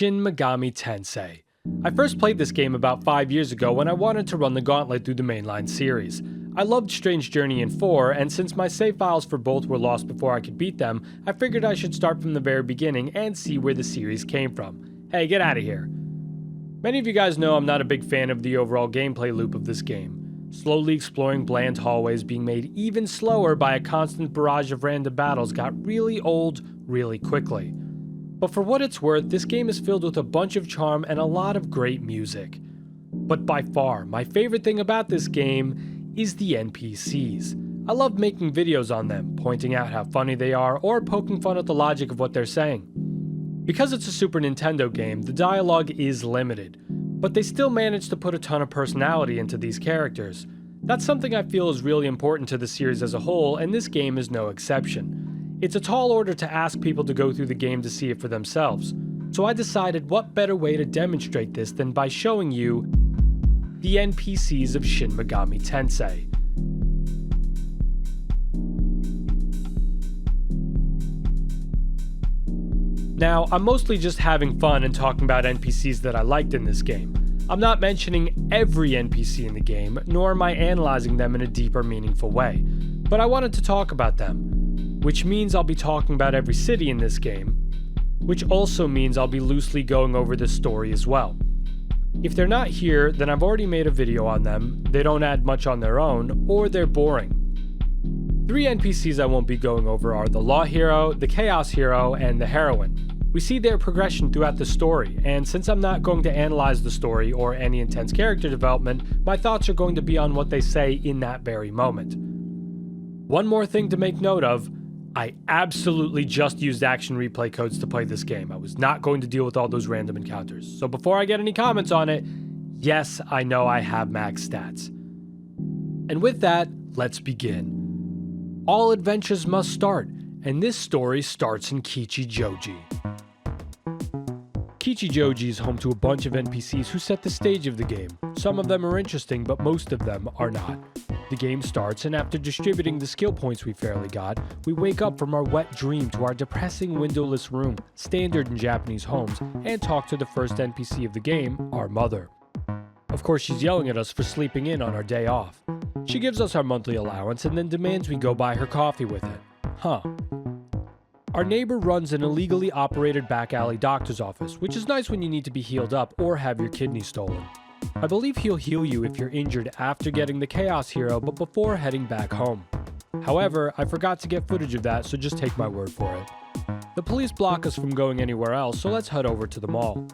Shin Megami Tensei. I first played this game about 5 years ago when I wanted to run the gauntlet through the mainline series. I loved Strange Journey in 4, and since my save files for both were lost before I could beat them, I figured I should start from the very beginning and see where the series came from. Hey, get out of here. Many of you guys know I'm not a big fan of the overall gameplay loop of this game. Slowly exploring bland hallways being made even slower by a constant barrage of random battles got really old really quickly. But for what it's worth, this game is filled with a bunch of charm and a lot of great music. But by far, my favorite thing about this game is the NPCs. I love making videos on them, pointing out how funny they are, or poking fun at the logic of what they're saying. Because it's a Super Nintendo game, the dialogue is limited, but they still manage to put a ton of personality into these characters. That's something I feel is really important to the series as a whole, and this game is no exception. It's a tall order to ask people to go through the game to see it for themselves, so I decided what better way to demonstrate this than by showing you the NPCs of Shin Megami Tensei. Now, I'm mostly just having fun and talking about NPCs that I liked in this game. I'm not mentioning every NPC in the game, nor am I analyzing them in a deeper, meaningful way, but I wanted to talk about them. Which means I'll be talking about every city in this game, which also means I'll be loosely going over the story as well. If they're not here, then I've already made a video on them, they don't add much on their own, or they're boring. 3 NPCs I won't be going over are the Law Hero, the Chaos Hero, and the Heroine. We see their progression throughout the story, and since I'm not going to analyze the story or any intense character development, my thoughts are going to be on what they say in that very moment. One more thing to make note of, I absolutely just used action replay codes to play this game. I was not going to deal with all those random encounters. So before I get any comments on it, yes, I know I have max stats. And with that, let's begin. All adventures must start, and this story starts in Kichijoji. Kichijoji is home to a bunch of NPCs who set the stage of the game. Some of them are interesting, but most of them are not. The game starts, and after distributing the skill points we fairly got, we wake up from our wet dream to our depressing windowless room, standard in Japanese homes, and talk to the first NPC of the game, our mother. Of course, she's yelling at us for sleeping in on our day off. She gives us our monthly allowance and then demands we go buy her coffee with it. Huh. Our neighbor runs an illegally operated back alley doctor's office, which is nice when you need to be healed up or have your kidney stolen. I believe he'll heal you if you're injured after getting the Chaos Hero, but before heading back home. However, I forgot to get footage of that, so just take my word for it. The police block us from going anywhere else, so let's head over to the mall.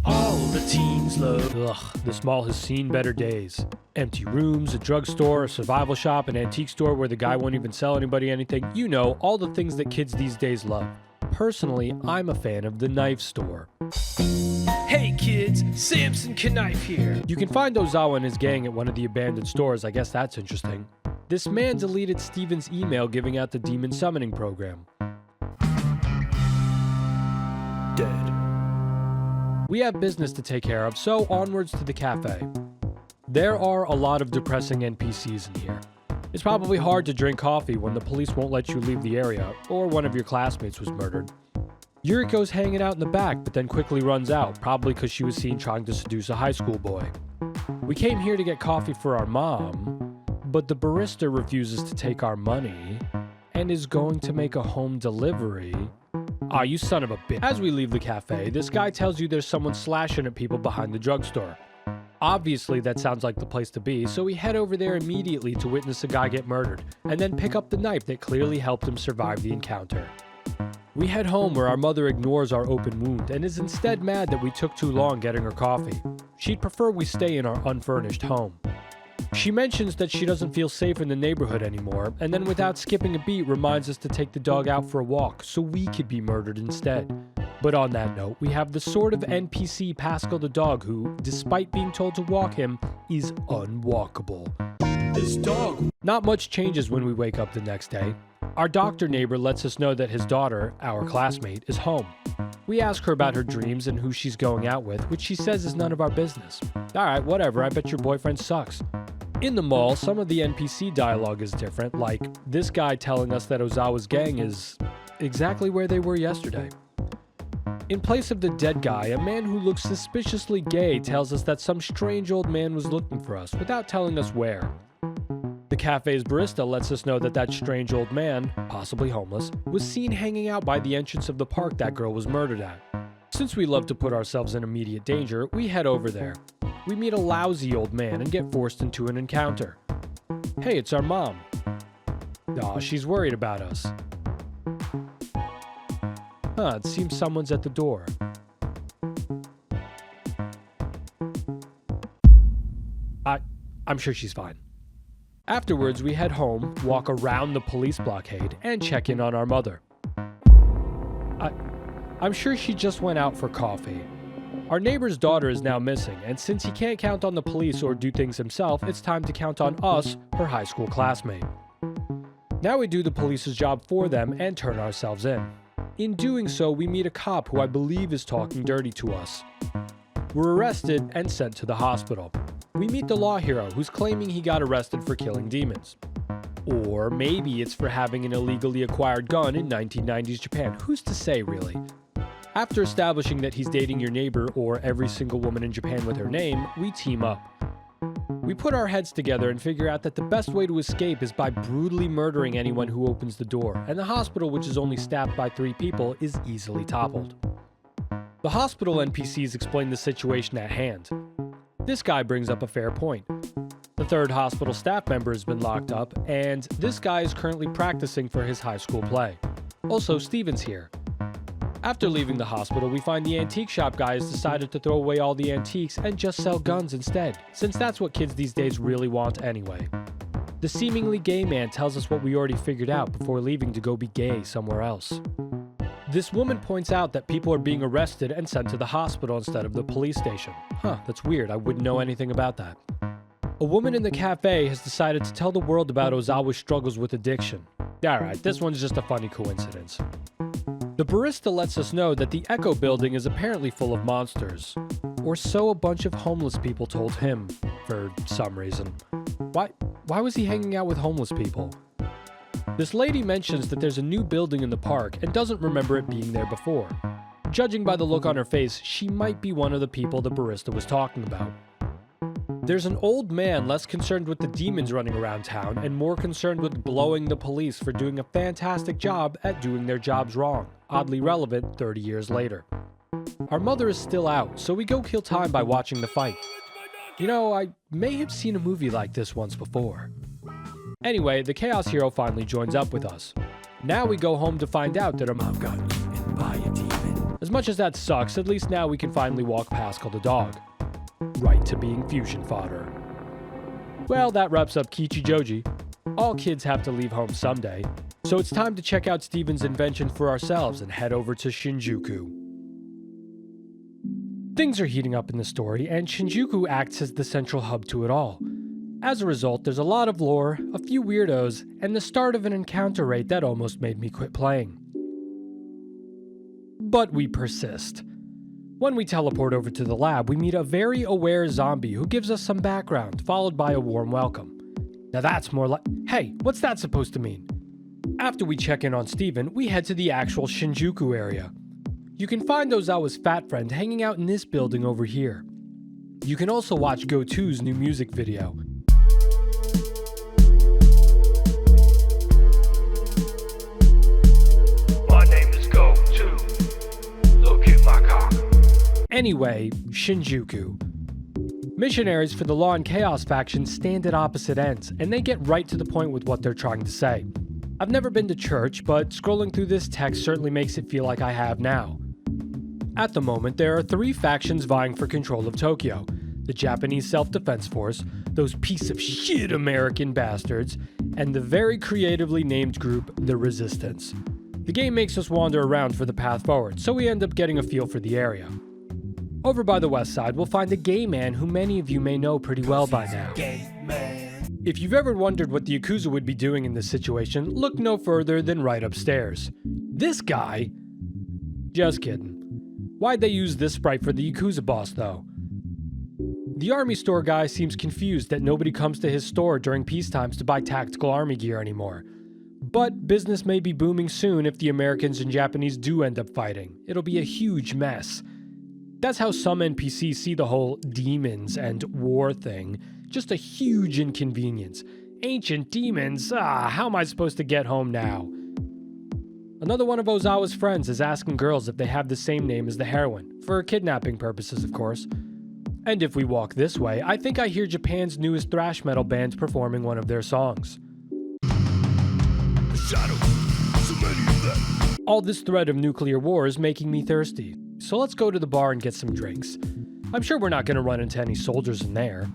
All the teens love. Ugh, this mall has seen better days. Empty rooms, a drugstore, a survival shop, an antique store where the guy won't even sell anybody anything. You know, all the things that kids these days love. Personally, I'm a fan of the knife store. Hey kids, Samson Knife here. You can find Ozawa and his gang at one of the abandoned stores, I guess that's interesting. This man deleted Steven's email giving out the demon summoning program. Dead. We have business to take care of, so onwards to the cafe. There are a lot of depressing NPCs in here. It's probably hard to drink coffee when the police won't let you leave the area, or one of your classmates was murdered. Yuriko's hanging out in the back, but then quickly runs out, probably because she was seen trying to seduce a high school boy. We came here to get coffee for our mom, but the barista refuses to take our money, and is going to make a home delivery. Aw, you son of a bitch. As we leave the cafe, this guy tells you there's someone slashing at people behind the drugstore. Obviously, that sounds like the place to be, so we head over there immediately to witness a guy get murdered, and then pick up the knife that clearly helped him survive the encounter. We head home where our mother ignores our open wound and is instead mad that we took too long getting her coffee. She'd prefer we stay in our unfurnished home. She mentions that she doesn't feel safe in the neighborhood anymore, and then without skipping a beat reminds us to take the dog out for a walk so we could be murdered instead. But on that note, we have the sort of NPC Pascal the dog who, despite being told to walk him, is unwalkable. This dog. Not much changes when we wake up the next day. Our doctor neighbor lets us know that his daughter, our classmate, is home. We ask her about her dreams and who she's going out with, which she says is none of our business. Alright, whatever, I bet your boyfriend sucks. In the mall, some of the NPC dialogue is different, like this guy telling us that Ozawa's gang is exactly where they were yesterday. In place of the dead guy, a man who looks suspiciously gay tells us that some strange old man was looking for us without telling us where. The cafe's barista lets us know that that strange old man, possibly homeless, was seen hanging out by the entrance of the park that girl was murdered at. Since we love to put ourselves in immediate danger, we head over there. We meet a lousy old man and get forced into an encounter. Hey, it's our mom. Aw, she's worried about us. It seems someone's at the door. I'm sure she's fine. Afterwards, we head home, walk around the police blockade, and check in on our mother. I'm sure she just went out for coffee. Our neighbor's daughter is now missing, and since he can't count on the police or do things himself, it's time to count on us, her high school classmate. Now we do the police's job for them and turn ourselves in. In doing so, we meet a cop who I believe is talking dirty to us. We're arrested and sent to the hospital. We meet the law hero who's claiming he got arrested for killing demons. Or maybe it's for having an illegally acquired gun in 1990s Japan. Who's to say, really? After establishing that he's dating your neighbor or every single woman in Japan with her name, we team up. We put our heads together and figure out that the best way to escape is by brutally murdering anyone who opens the door, and the hospital, which is only staffed by 3 people, is easily toppled. The hospital NPCs explain the situation at hand. This guy brings up a fair point. The 3rd hospital staff member has been locked up, and this guy is currently practicing for his high school play. Also, Steven's here. After leaving the hospital, we find the antique shop guy has decided to throw away all the antiques and just sell guns instead, since that's what kids these days really want anyway. The seemingly gay man tells us what we already figured out before leaving to go be gay somewhere else. This woman points out that people are being arrested and sent to the hospital instead of the police station. That's weird. I wouldn't know anything about that. A woman in the cafe has decided to tell the world about Ozawa's struggles with addiction. Alright, this one's just a funny coincidence. The barista lets us know that the Echo building is apparently full of monsters. Or so a bunch of homeless people told him, for some reason. Why was he hanging out with homeless people? This lady mentions that there's a new building in the park and doesn't remember it being there before. Judging by the look on her face, she might be one of the people the barista was talking about. There's an old man less concerned with the demons running around town and more concerned with blowing the police for doing a fantastic job at doing their jobs wrong, oddly relevant 30 years later. Our mother is still out, so we go kill time by watching the fight. You know, I may have seen a movie like this once before. Anyway, the Chaos Hero finally joins up with us. Now we go home to find out that our mom got eaten by a demon. As much as that sucks, at least now we can finally walk Pascal the dog. Right to being fusion fodder. Well, that wraps up Kichijoji. All kids have to leave home someday, so it's time to check out Steven's invention for ourselves and head over to Shinjuku. Things are heating up in the story, and Shinjuku acts as the central hub to it all. As a result, there's a lot of lore, a few weirdos, and the start of an encounter rate that almost made me quit playing. But we persist. When we teleport over to the lab, we meet a very aware zombie who gives us some background, followed by a warm welcome. Now that's more like, hey, what's that supposed to mean? After we check in on Steven, we head to the actual Shinjuku area. You can find Ozawa's fat friend hanging out in this building over here. You can also watch Go2's new music video. My name is Go2. Look at my cock. Anyway, Shinjuku. Missionaries for the Law and Chaos faction stand at opposite ends, and they get right to the point with what they're trying to say. I've never been to church, but scrolling through this text certainly makes it feel like I have now. At the moment, there are 3 factions vying for control of Tokyo. The Japanese Self-Defense Force, those piece of shit American bastards, and the very creatively named group, the Resistance. The game makes us wander around for the path forward, so we end up getting a feel for the area. Over by the west side, we'll find a gay man who many of you may know pretty well by now. If you've ever wondered what the Yakuza would be doing in this situation, look no further than right upstairs. This guy? Just kidding. Why'd they use this sprite for the Yakuza boss, though? The army store guy seems confused that nobody comes to his store during peace times to buy tactical army gear anymore. But business may be booming soon if the Americans and Japanese do end up fighting. It'll be a huge mess. That's how some NPCs see the whole demons and war thing. Just a huge inconvenience. Ancient demons? How am I supposed to get home now? Another one of Ozawa's friends is asking girls if they have the same name as the heroine, for kidnapping purposes, of course. And if we walk this way, I think I hear Japan's newest thrash metal band performing one of their songs. All this threat of nuclear war is making me thirsty, so let's go to the bar and get some drinks. I'm sure we're not going to run into any soldiers in there.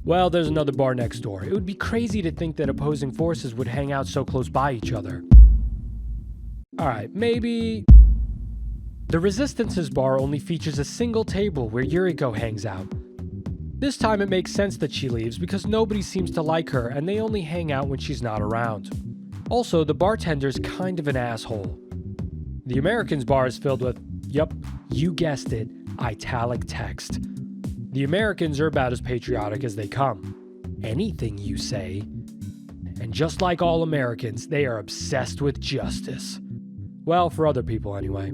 Well, there's another bar next door. It would be crazy to think that opposing forces would hang out so close by each other. Alright, maybe... The Resistance's bar only features a single table where Yuriko hangs out. This time it makes sense that she leaves because nobody seems to like her and they only hang out when she's not around. Also, the bartender's kind of an asshole. The Americans' bar is filled with, yup, you guessed it, italic text. The Americans are about as patriotic as they come. Anything you say. And just like all Americans, they are obsessed with justice. Well, for other people anyway.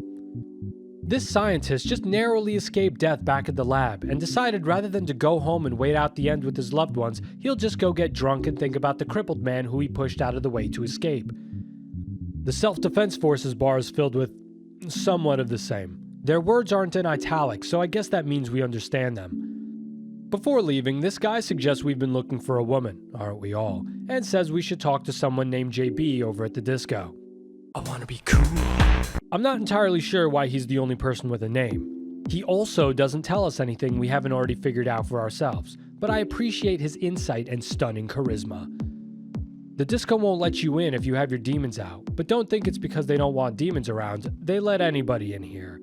This scientist just narrowly escaped death back at the lab and decided rather than to go home and wait out the end with his loved ones, he'll just go get drunk and think about the crippled man who he pushed out of the way to escape. The Self-Defense Forces bar is filled with somewhat of the same. Their words aren't in italics, so I guess that means we understand them. Before leaving, this guy suggests we've been looking for a woman, aren't we all, and says we should talk to someone named JB over at the disco. I wanna be cool. I'm not entirely sure why he's the only person with a name. He also doesn't tell us anything we haven't already figured out for ourselves, but I appreciate his insight and stunning charisma. The disco won't let you in if you have your demons out, but don't think it's because they don't want demons around. They let anybody in here.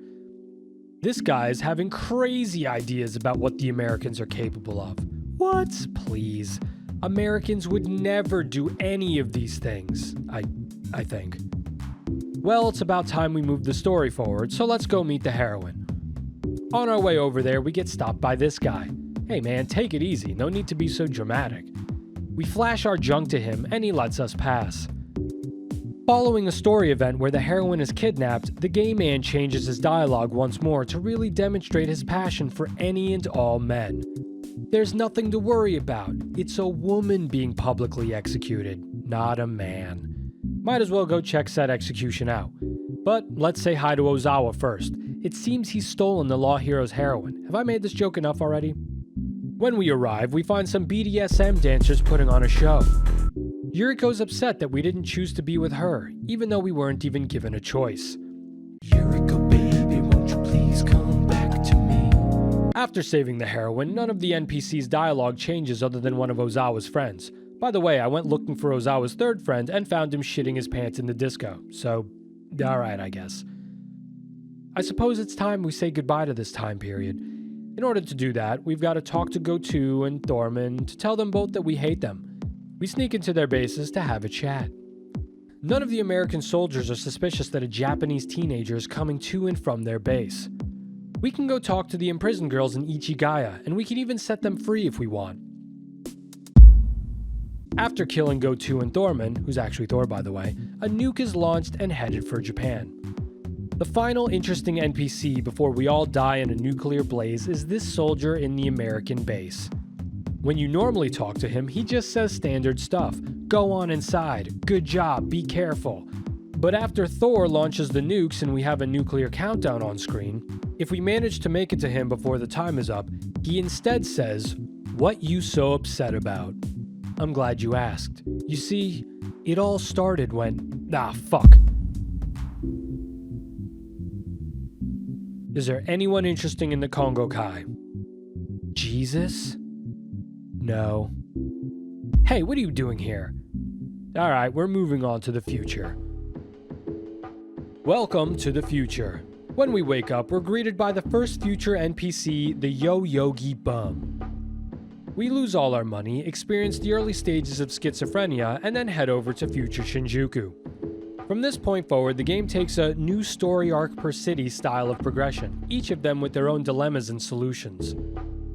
This guy is having crazy ideas about what the Americans are capable of. What? Please. Americans would never do any of these things, I think. Well, it's about time we move the story forward, so let's go meet the heroine. On our way over there, we get stopped by this guy. Hey man, take it easy, no need to be so dramatic. We flash our junk to him, and he lets us pass. Following a story event where the heroine is kidnapped, the gay man changes his dialogue once more to really demonstrate his passion for any and all men. There's nothing to worry about. It's a woman being publicly executed, not a man. Might as well go check said execution out. But let's say hi to Ozawa first. It seems he's stolen the Law Hero's heroine. Have I made this joke enough already? When we arrive, we find some BDSM dancers putting on a show. Yuriko's upset that we didn't choose to be with her, even though we weren't even given a choice. Yuriko baby, won't you please come back to me? After saving the heroine, none of the NPCs' dialogue changes other than one of Ozawa's friends. By the way, I went looking for Ozawa's third friend and found him shitting his pants in the disco, so alright I guess. I suppose it's time we say goodbye to this time period. In order to do that, we've got to talk to Gotu and Thorman to tell them both that we hate them. We sneak into their bases to have a chat. None of the American soldiers are suspicious that a Japanese teenager is coming to and from their base. We can go talk to the imprisoned girls in Ichigaya, and we can even set them free if we want. After killing Gotu and Thorman, who's actually Thor by the way, a nuke is launched and headed for Japan. The final interesting NPC before we all die in a nuclear blaze is this soldier in the American base. When you normally talk to him, he just says standard stuff. Go on inside. Good job. Be careful. But after Thor launches the nukes and we have a nuclear countdown on screen, if we manage to make it to him before the time is up, he instead says, "What you so upset about?" I'm glad you asked. You see, it all started when... fuck. Is there anyone interesting in the Kongo Kai? Jesus? No. Hey, what are you doing here? Alright, we're moving on to the future. Welcome to the future. When we wake up, we're greeted by the first future NPC, the Yo-Yogi Bum. We lose all our money, experience the early stages of schizophrenia, and then head over to future Shinjuku. From this point forward, the game takes a new story arc per city style of progression, each of them with their own dilemmas and solutions.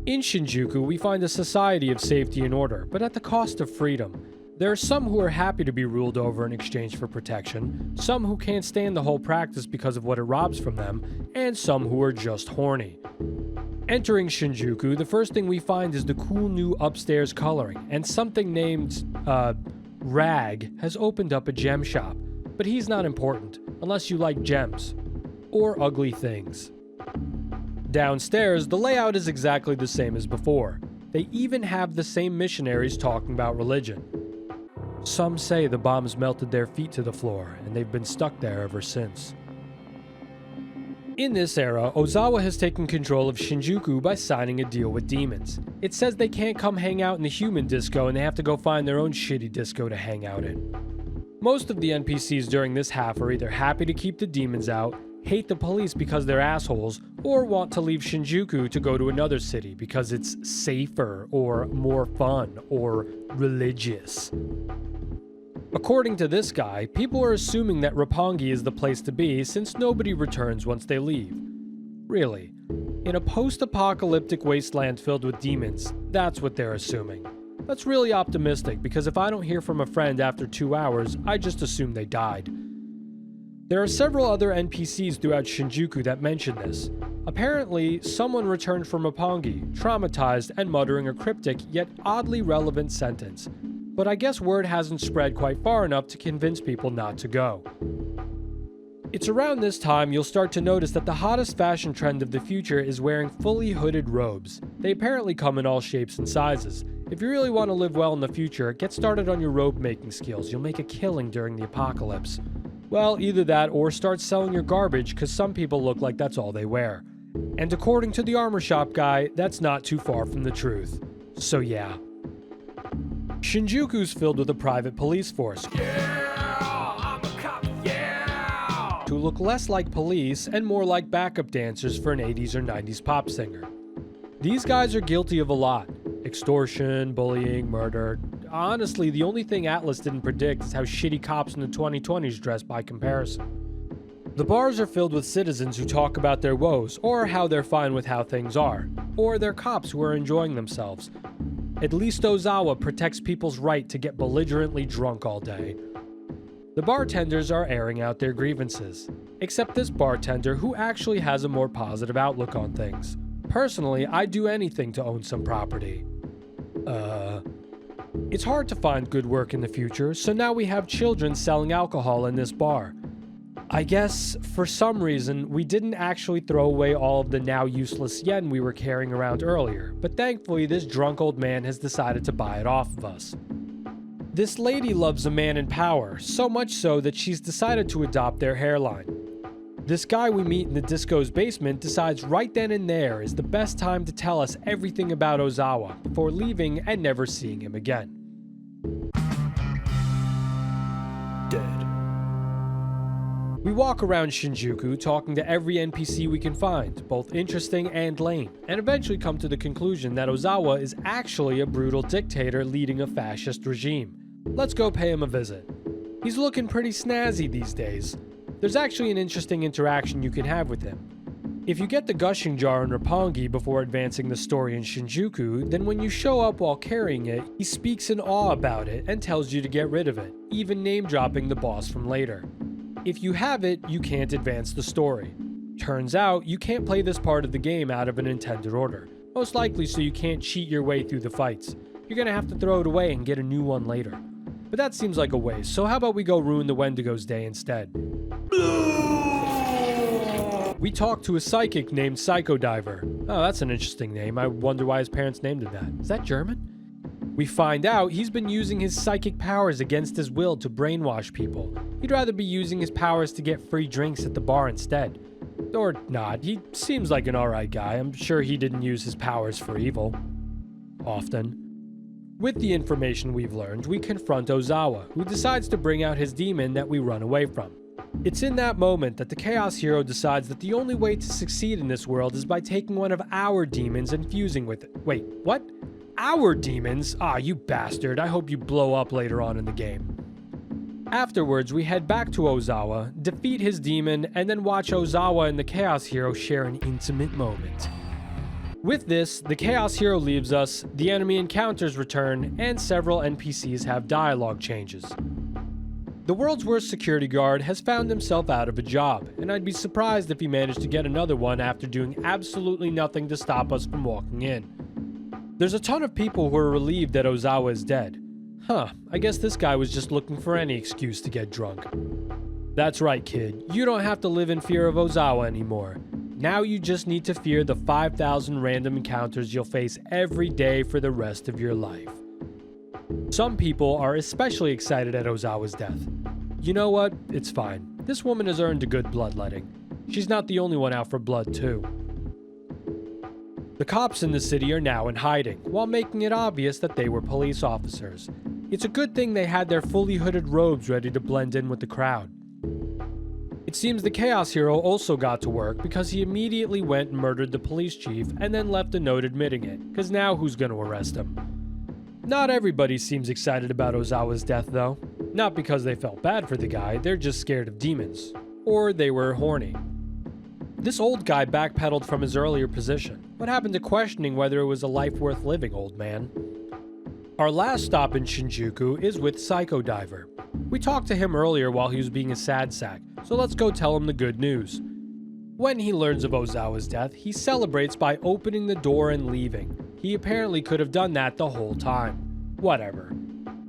In Shinjuku, we find a society of safety and order, but at the cost of freedom. There are some who are happy to be ruled over in exchange for protection, some who can't stand the whole practice because of what it robs from them, and some who are just horny. Entering Shinjuku, the first thing we find is the cool new upstairs coloring, and something named, Rag has opened up a gem shop. But he's not important, unless you like gems. Or ugly things. Downstairs, the layout is exactly the same as before. They even have the same missionaries talking about religion. Some say the bombs melted their feet to the floor, and they've been stuck there ever since. In this era, Ozawa has taken control of Shinjuku by signing a deal with demons. It says they can't come hang out in the human disco and they have to go find their own shitty disco to hang out in. Most of the NPCs during this half are either happy to keep the demons out, hate the police because they're assholes, or want to leave Shinjuku to go to another city because it's safer, or more fun, or religious. According to this guy, people are assuming that Roppongi is the place to be since nobody returns once they leave. Really, in a post-apocalyptic wasteland filled with demons, that's what they're assuming. That's really optimistic because if I don't hear from a friend after 2 hours, I just assume they died. There are several other NPCs throughout Shinjuku that mention this. Apparently, someone returned from Roppongi, traumatized and muttering a cryptic yet oddly relevant sentence. But I guess word hasn't spread quite far enough to convince people not to go. It's around this time you'll start to notice that the hottest fashion trend of the future is wearing fully hooded robes. They apparently come in all shapes and sizes. If you really want to live well in the future, get started on your robe making skills. You'll make a killing during the apocalypse. Well, either that or start selling your garbage because some people look like that's all they wear. And according to the armor shop guy, that's not too far from the truth. So yeah. Shinjuku's filled with a private police force. Yeah, I'm a cop, yeah. Who look less like police and more like backup dancers for an 80s or 90s pop singer. These guys are guilty of a lot. Extortion, bullying, murder. Honestly, the only thing Atlas didn't predict is how shitty cops in the 2020s dress by comparison. The bars are filled with citizens who talk about their woes, or how they're fine with how things are, or they're cops who are enjoying themselves. At least Ozawa protects people's right to get belligerently drunk all day. The bartenders are airing out their grievances, except this bartender who actually has a more positive outlook on things. Personally, I'd do anything to own some property. It's hard to find good work in the future, so now we have children selling alcohol in this bar. I guess, for some reason, we didn't actually throw away all of the now useless yen we were carrying around earlier, but thankfully this drunk old man has decided to buy it off of us. This lady loves a man in power, so much so that she's decided to adopt their hairline. This guy we meet in the disco's basement decides right then and there is the best time to tell us everything about Ozawa before leaving and never seeing him again. Dead. We walk around Shinjuku talking to every NPC we can find, both interesting and lame, and eventually come to the conclusion that Ozawa is actually a brutal dictator leading a fascist regime. Let's go pay him a visit. He's looking pretty snazzy these days. There's actually an interesting interaction you can have with him. If you get the gushing jar in Roppongi before advancing the story in Shinjuku, then when you show up while carrying it, he speaks in awe about it and tells you to get rid of it, even name-dropping the boss from later. If you have it, you can't advance the story. Turns out, you can't play this part of the game out of an intended order, most likely so you can't cheat your way through the fights. You're gonna have to throw it away and get a new one later. But that seems like a waste, so how about we go ruin the Wendigo's day instead? We talk to a psychic named Psycho Diver. Oh, that's an interesting name. I wonder why his parents named it that. Is that German? We find out he's been using his psychic powers against his will to brainwash people. He'd rather be using his powers to get free drinks at the bar instead. Or not, he seems like an alright guy. I'm sure he didn't use his powers for evil. Often. With the information we've learned, we confront Ozawa, who decides to bring out his demon that we run away from. It's in that moment that the Chaos Hero decides that the only way to succeed in this world is by taking one of our demons and fusing with it. Wait, what? Our demons? Ah, you bastard. I hope you blow up later on in the game. Afterwards, we head back to Ozawa, defeat his demon, and then watch Ozawa and the Chaos Hero share an intimate moment. With this, the Chaos Hero leaves us, the enemy encounters return, and several NPCs have dialogue changes. The world's worst security guard has found himself out of a job, and I'd be surprised if he managed to get another one after doing absolutely nothing to stop us from walking in. There's a ton of people who are relieved that Ozawa is dead. I guess this guy was just looking for any excuse to get drunk. That's right, kid. You don't have to live in fear of Ozawa anymore. Now you just need to fear the 5,000 random encounters you'll face every day for the rest of your life. Some people are especially excited at Ozawa's death. You know what? It's fine. This woman has earned a good bloodletting. She's not the only one out for blood, too. The cops in the city are now in hiding, while making it obvious that they were police officers. It's a good thing they had their fully hooded robes ready to blend in with the crowd. It seems the Chaos Hero also got to work because he immediately went and murdered the police chief and then left a note admitting it, because now who's going to arrest him? Not everybody seems excited about Ozawa's death though. Not because they felt bad for the guy, they're just scared of demons. Or they were horny. This old guy backpedaled from his earlier position. What happened to questioning whether it was a life worth living, old man? Our last stop in Shinjuku is with Psycho Diver. We talked to him earlier while he was being a sad sack, so let's go tell him the good news. When he learns of Ozawa's death, he celebrates by opening the door and leaving. He apparently could have done that the whole time. Whatever.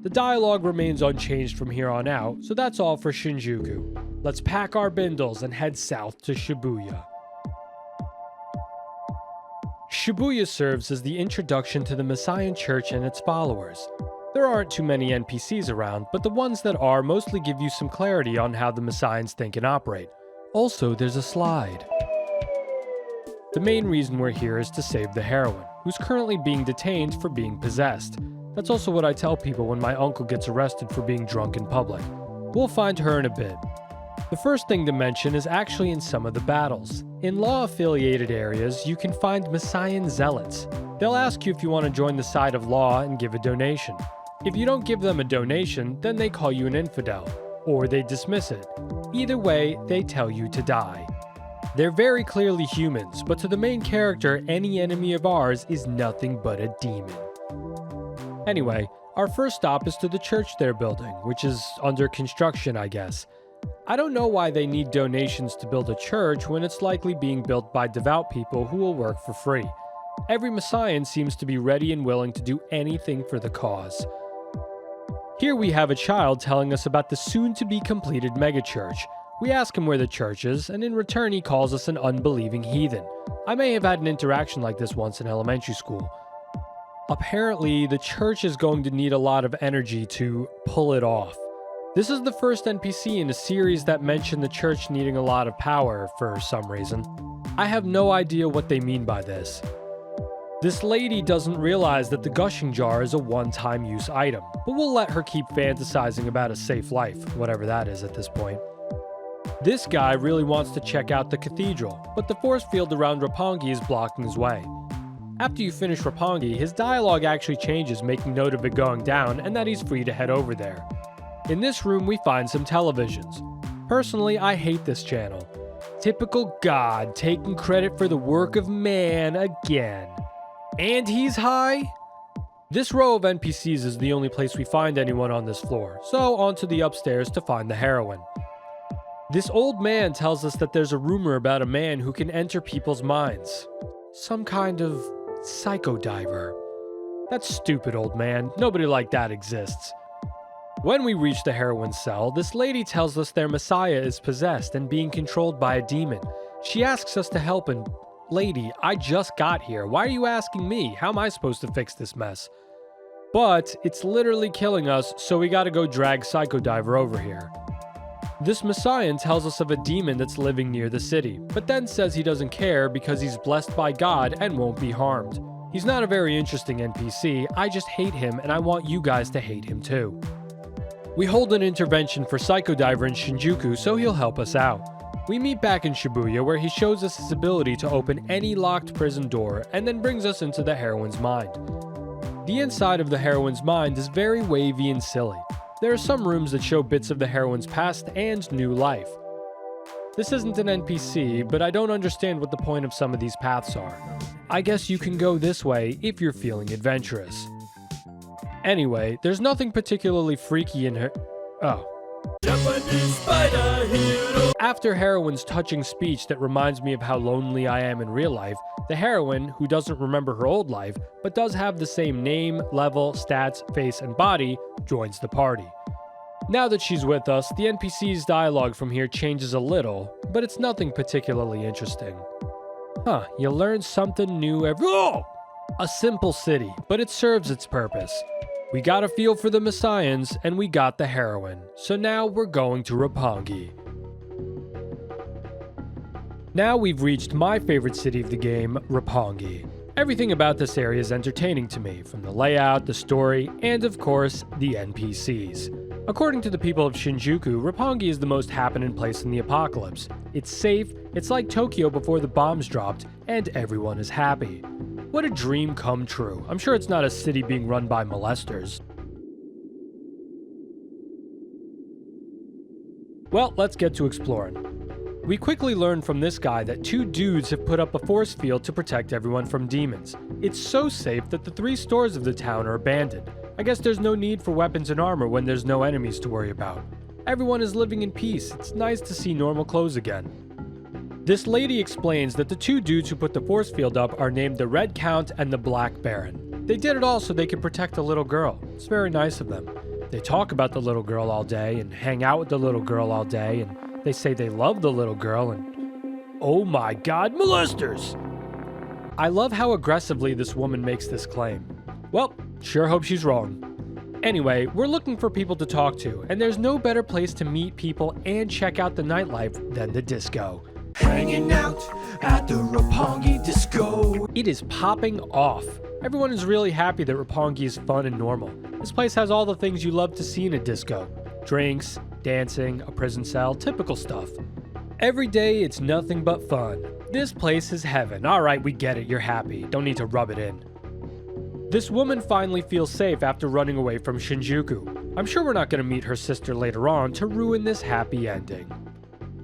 The dialogue remains unchanged from here on out, so that's all for Shinjuku. Let's pack our bindles and head south to Shibuya. Shibuya serves as the introduction to the Messian Church and its followers. There aren't too many NPCs around, but the ones that are mostly give you some clarity on how the Messians think and operate. Also, there's a slide. The main reason we're here is to save the heroine, who's currently being detained for being possessed. That's also what I tell people when my uncle gets arrested for being drunk in public. We'll find her in a bit. The first thing to mention is actually in some of the battles. In law-affiliated areas, you can find Messian zealots. They'll ask you if you want to join the side of law and give a donation. If you don't give them a donation, then they call you an infidel, or they dismiss it. Either way, they tell you to die. They're very clearly humans, but to the main character, any enemy of ours is nothing but a demon. Anyway, our first stop is to the church they're building, which is under construction, I guess. I don't know why they need donations to build a church when it's likely being built by devout people who will work for free. Every Messian seems to be ready and willing to do anything for the cause. Here we have a child telling us about the soon-to-be-completed megachurch. We ask him where the church is, and in return he calls us an unbelieving heathen. I may have had an interaction like this once in elementary school. Apparently, the church is going to need a lot of energy to pull it off. This is the first NPC in a series that mentioned the church needing a lot of power for some reason. I have no idea what they mean by this. This lady doesn't realize that the gushing jar is a one-time use item, but we'll let her keep fantasizing about a safe life, whatever that is at this point. This guy really wants to check out the cathedral, but the force field around Roppongi is blocking his way. After you finish Roppongi, his dialogue actually changes, making note of it going down and that he's free to head over there. In this room we find some televisions. Personally, I hate this channel. Typical God taking credit for the work of man again. And he's high? This row of NPCs is the only place we find anyone on this floor, so on to the upstairs to find the heroine. This old man tells us that there's a rumor about a man who can enter people's minds. Some kind of psycho diver. That's stupid, old man. Nobody like that exists. When we reach the heroine's cell, this lady tells us their messiah is possessed and being controlled by a demon. She asks us to help and... Lady, I just got here. Why are you asking me? How am I supposed to fix this mess? But it's literally killing us, so we gotta go drag Psycho Diver over here. This Messiah tells us of a demon that's living near the city, but then says he doesn't care because he's blessed by God and won't be harmed. He's not a very interesting NPC, I just hate him and I want you guys to hate him too. We hold an intervention for Psycho Diver in Shinjuku so he'll help us out. We meet back in Shibuya where he shows us his ability to open any locked prison door and then brings us into the heroine's mind. The inside of the heroine's mind is very wavy and silly. There are some rooms that show bits of the heroine's past and new life. This isn't an NPC, but I don't understand what the point of some of these paths are. I guess you can go this way if you're feeling adventurous. Anyway, there's nothing particularly freaky in her. Oh. After heroine's touching speech that reminds me of how lonely I am in real life, the heroine, who doesn't remember her old life, but does have the same name, level, stats, face, and body, joins the party. Now that she's with us, the NPC's dialogue from here changes a little, but it's nothing particularly interesting. Huh, you learn something new every— Oh! A simple city, but it serves its purpose. We got a feel for the Messiahs, and we got the heroine, so now we're going to Roppongi. Now we've reached my favorite city of the game, Roppongi. Everything about this area is entertaining to me, from the layout, the story, and of course, the NPCs. According to the people of Shinjuku, Roppongi is the most happening place in the apocalypse. It's safe, it's like Tokyo before the bombs dropped, and everyone is happy. What a dream come true. I'm sure it's not a city being run by molesters. Well, let's get to exploring. We quickly learn from this guy that 2 dudes have put up a force field to protect everyone from demons. It's so safe that the 3 stores of the town are abandoned. I guess there's no need for weapons and armor when there's no enemies to worry about. Everyone is living in peace. It's nice to see normal clothes again. This lady explains that the 2 dudes who put the force field up are named the Red Count and the Black Baron. They did it all so they could protect a little girl. It's very nice of them. They talk about the little girl all day and hang out with the little girl all day, and they say they love the little girl, and oh my god, molesters! I love how aggressively this woman makes this claim. Well, sure hope she's wrong. Anyway, we're looking for people to talk to, and there's no better place to meet people and check out the nightlife than the disco. Hanging out at the Roppongi Disco. It is popping off. Everyone is really happy that Roppongi is fun and normal. This place has all the things you love to see in a disco. Drinks, dancing, a prison cell, typical stuff. Every day it's nothing but fun. This place is heaven. Alright, we get it, you're happy. Don't need to rub it in. This woman finally feels safe after running away from Shinjuku. I'm sure we're not going to meet her sister later on to ruin this happy ending.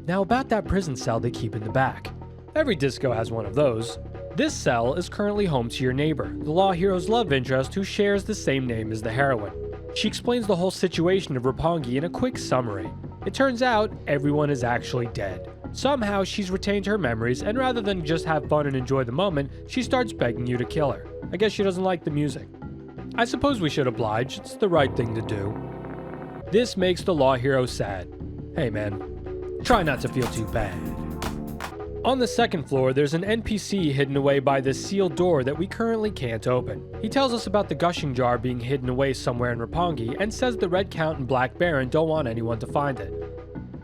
Now about that prison cell they keep in the back. Every disco has one of those. This cell is currently home to your neighbor, the law hero's love interest who shares the same name as the heroine. She explains the whole situation of Roppongi in a quick summary. It turns out everyone is actually dead. Somehow she's retained her memories, and rather than just have fun and enjoy the moment, she starts begging you to kill her. I guess she doesn't like the music. I suppose we should oblige, it's the right thing to do. This makes the law hero sad. Hey man, try not to feel too bad. On the second floor, there's an NPC hidden away by this sealed door that we currently can't open. He tells us about the gushing jar being hidden away somewhere in Roppongi and says the Red Count and Black Baron don't want anyone to find it.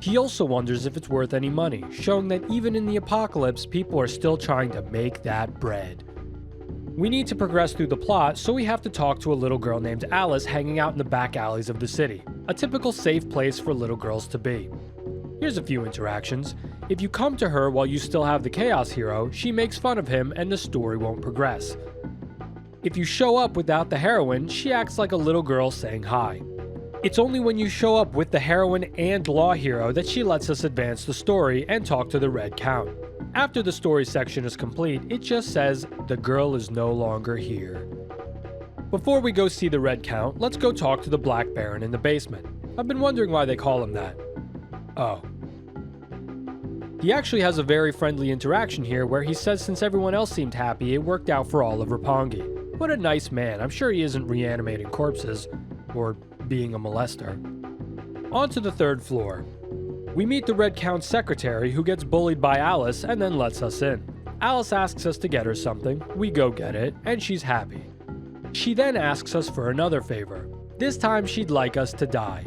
He also wonders if it's worth any money, showing that even in the apocalypse, people are still trying to make that bread. We need to progress through the plot, so we have to talk to a little girl named Alice hanging out in the back alleys of the city, a typical safe place for little girls to be. Here's a few interactions. If you come to her while you still have the Chaos Hero, she makes fun of him and the story won't progress. If you show up without the heroine, she acts like a little girl saying hi. It's only when you show up with the heroine and law hero that she lets us advance the story and talk to the Red Count. After the story section is complete, it just says, the girl is no longer here. Before we go see the Red Count, let's go talk to the Black Baron in the basement. I've been wondering why they call him that. Oh. He actually has a very friendly interaction here where he says since everyone else seemed happy, it worked out for all of Roppongi. What a nice man. I'm sure he isn't reanimating corpses or being a molester. On to the third floor. We meet the Red Count's secretary who gets bullied by Alice and then lets us in. Alice asks us to get her something, we go get it, and she's happy. She then asks us for another favor. This time she'd like us to die.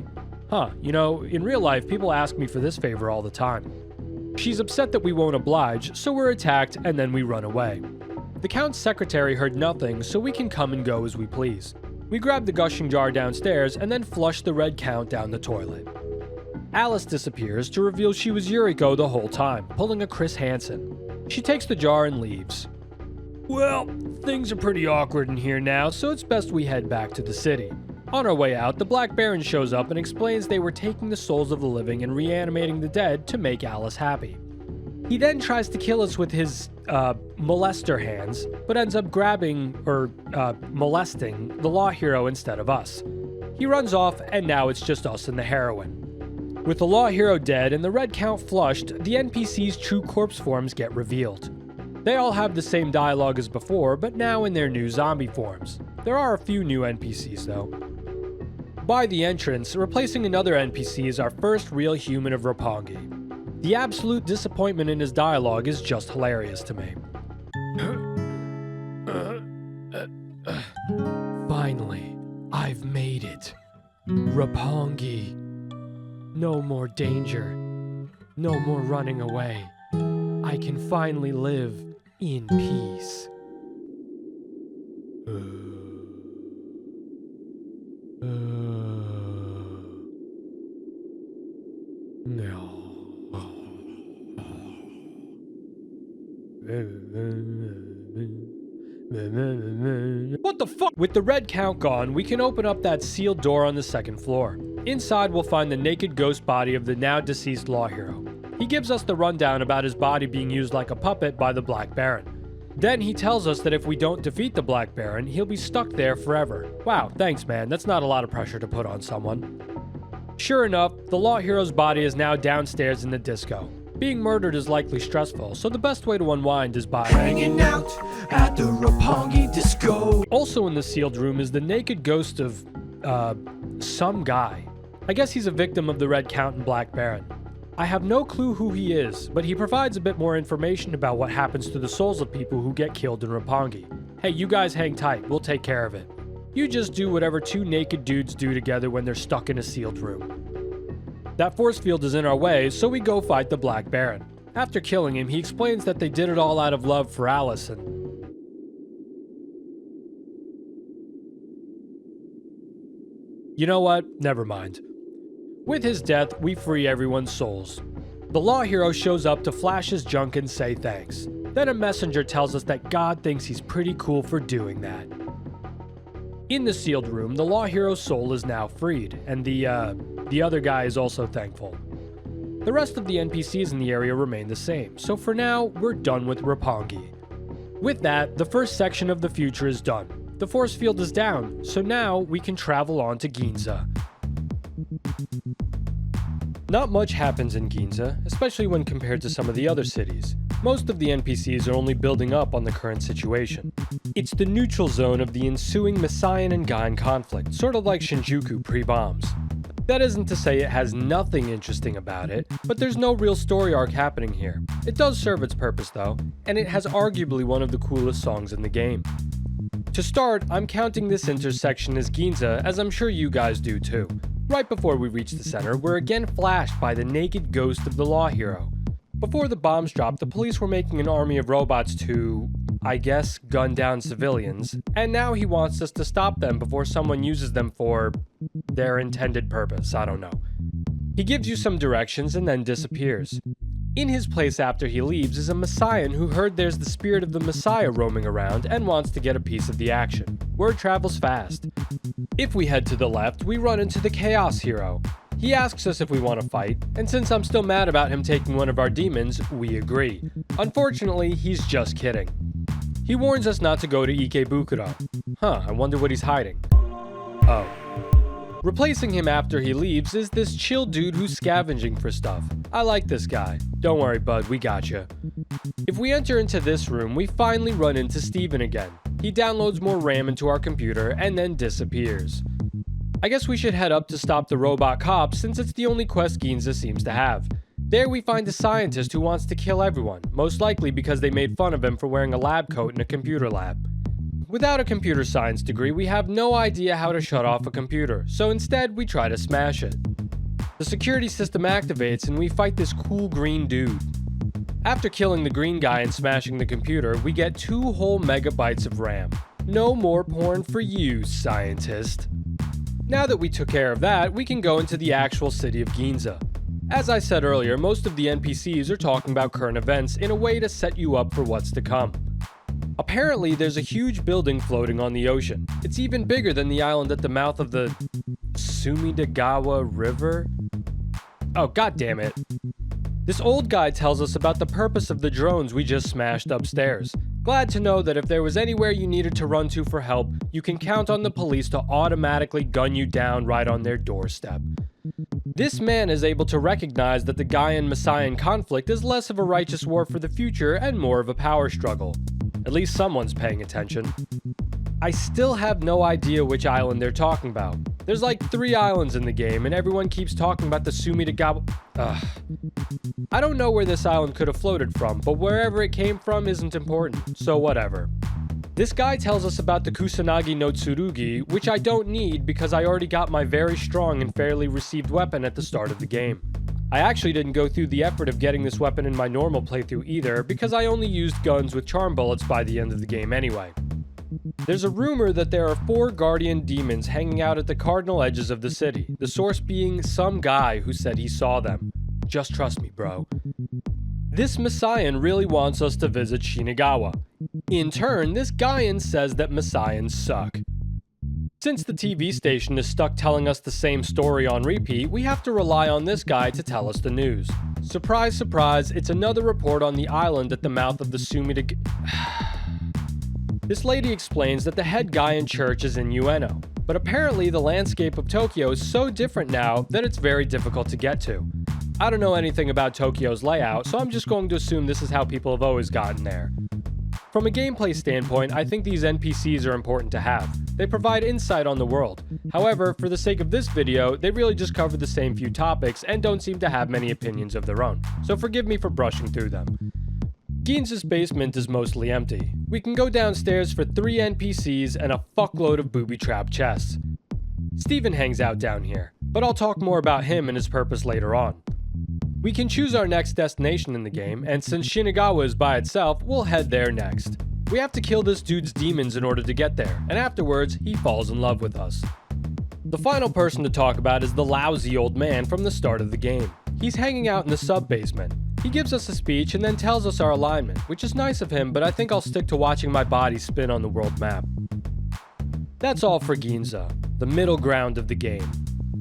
Huh, you know, in real life people ask me for this favor all the time. She's upset that we won't oblige, so we're attacked and then we run away. The Count's secretary heard nothing, so we can come and go as we please. We grab the gushing jar downstairs and then flush the Red Count down the toilet. Alice disappears to reveal she was Yuriko the whole time, pulling a Chris Hansen. She takes the jar and leaves. Well, things are pretty awkward in here now, so it's best we head back to the city. On our way out, the Black Baron shows up and explains they were taking the souls of the living and reanimating the dead to make Alice happy. He then tries to kill us with his molester hands, but ends up grabbing or molesting the law hero instead of us. He runs off, and now it's just us and the heroine. With the law hero dead and the red count flushed, the NPCs' true corpse forms get revealed. They all have the same dialogue as before, but now in their new zombie forms. There are a few new NPCs though. By the entrance, replacing another NPC is our first real human of Roppongi. The absolute disappointment in his dialogue is just hilarious to me. Finally, I've made it. Roppongi. No more danger. No more running away. I can finally live in peace. No. What the fuck? With the red count gone, we can open up that sealed door on the second floor. Inside, we'll find the naked ghost body of the now deceased law hero. He gives us the rundown about his body being used like a puppet by the Black Baron. Then he tells us that if we don't defeat the Black Baron, he'll be stuck there forever. Wow, thanks man, that's not a lot of pressure to put on someone. Sure enough, the law hero's body is now downstairs in the disco. Being murdered is likely stressful, so the best way to unwind is by hanging out at the Roppongi Disco. Also in the sealed room is the naked ghost of, some guy. I guess he's a victim of the Red Count and Black Baron. I have no clue who he is, but he provides a bit more information about what happens to the souls of people who get killed in Roppongi. Hey, you guys hang tight, we'll take care of it. You just do whatever two naked dudes do together when they're stuck in a sealed room. That force field is in our way, so we go fight the Black Baron. After killing him, he explains that they did it all out of love for Alice and... You know what? Never mind. With his death, we free everyone's souls. The law hero shows up to flash his junk and say thanks. Then a messenger tells us that God thinks he's pretty cool for doing that. In the sealed room, the law hero's soul is now freed, and the other guy is also thankful. The rest of the NPCs in the area remain the same, so for now, we're done with Roppongi. With that, the first section of the future is done. The force field is down, so now we can travel on to Ginza. Not much happens in Ginza, especially when compared to some of the other cities. Most of the NPCs are only building up on the current situation. It's the neutral zone of the ensuing Messian and Gain conflict, sort of like Shinjuku pre-bombs. That isn't to say it has nothing interesting about it, but there's no real story arc happening here. It does serve its purpose though, and it has arguably one of the coolest songs in the game. To start, I'm counting this intersection as Ginza, as I'm sure you guys do too. Right before we reach the center, we're again flashed by the naked ghost of the law hero. Before the bombs dropped, the police were making an army of robots to, I guess, gun down civilians, and now he wants us to stop them before someone uses them for their intended purpose, I don't know. He gives you some directions and then disappears. In his place after he leaves is a Messian who heard there's the spirit of the Messiah roaming around and wants to get a piece of the action. Word travels fast. If we head to the left, we run into the Chaos Hero. He asks us if we want to fight, and since I'm still mad about him taking one of our demons, we agree. Unfortunately, he's just kidding. He warns us not to go to Ikebukuro. I wonder what he's hiding. Oh. Replacing him after he leaves is this chill dude who's scavenging for stuff. I like this guy. Don't worry, bud, we gotcha. If we enter into this room, we finally run into Steven again. He downloads more RAM into our computer and then disappears. I guess we should head up to stop the robot cops since it's the only quest Ginza seems to have. There we find a scientist who wants to kill everyone, most likely because they made fun of him for wearing a lab coat in a computer lab. Without a computer science degree, we have no idea how to shut off a computer, so instead we try to smash it. The security system activates and we fight this cool green dude. After killing the green guy and smashing the computer, we get 2 whole megabytes of RAM. No more porn for you, scientist. Now that we took care of that, we can go into the actual city of Ginza. As I said earlier, most of the NPCs are talking about current events in a way to set you up for what's to come. Apparently, there's a huge building floating on the ocean. It's even bigger than the island at the mouth of the Shinagawa River. Oh, god damn it. This old guy tells us about the purpose of the drones we just smashed upstairs. Glad to know that if there was anywhere you needed to run to for help, you can count on the police to automatically gun you down right on their doorstep. This man is able to recognize that the Gaian-Messian conflict is less of a righteous war for the future and more of a power struggle. At least someone's paying attention. I still have no idea which island they're talking about. There's like 3 islands in the game, and everyone keeps talking about the Sumidagawa. I don't know where this island could have floated from, but wherever it came from isn't important, so whatever. This guy tells us about the Kusanagi no Tsurugi, which I don't need because I already got my very strong and fairly received weapon at the start of the game. I actually didn't go through the effort of getting this weapon in my normal playthrough either, because I only used guns with charm bullets by the end of the game anyway. There's a rumor that there are 4 guardian demons hanging out at the cardinal edges of the city, the source being some guy who said he saw them. Just trust me, bro. This Messian really wants us to visit Shinagawa. In turn, this Gaian says that Messians suck. Since the TV station is stuck telling us the same story on repeat, we have to rely on this guy to tell us the news. Surprise, surprise, it's another report on the island at the mouth of the Sumidagawa. This lady explains that the head Gaian church is in Ueno, but apparently the landscape of Tokyo is so different now that it's very difficult to get to. I don't know anything about Tokyo's layout, so I'm just going to assume this is how people have always gotten there. From a gameplay standpoint, I think these NPCs are important to have. They provide insight on the world. However, for the sake of this video, they really just cover the same few topics and don't seem to have many opinions of their own, so forgive me for brushing through them. Ginza's basement is mostly empty. We can go downstairs for 3 NPCs and a fuckload of booby-trapped chests. Steven hangs out down here, but I'll talk more about him and his purpose later on. We can choose our next destination in the game, and since Shinagawa is by itself, we'll head there next. We have to kill this dude's demons in order to get there, and afterwards, he falls in love with us. The final person to talk about is the lousy old man from the start of the game. He's hanging out in the sub-basement. He gives us a speech and then tells us our alignment, which is nice of him, but I think I'll stick to watching my body spin on the world map. That's all for Ginza, the middle ground of the game.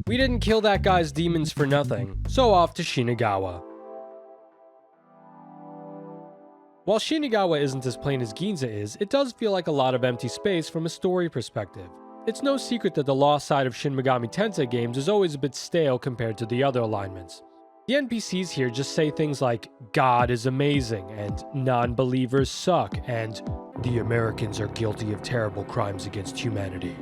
We didn't kill that guy's demons for nothing, so off to Shinagawa. While Shinagawa isn't as plain as Ginza is, it does feel like a lot of empty space from a story perspective. It's no secret that the lost side of Shin Megami Tensei games is always a bit stale compared to the other alignments. The NPCs here just say things like, God is amazing, and non-believers suck, and the Americans are guilty of terrible crimes against humanity.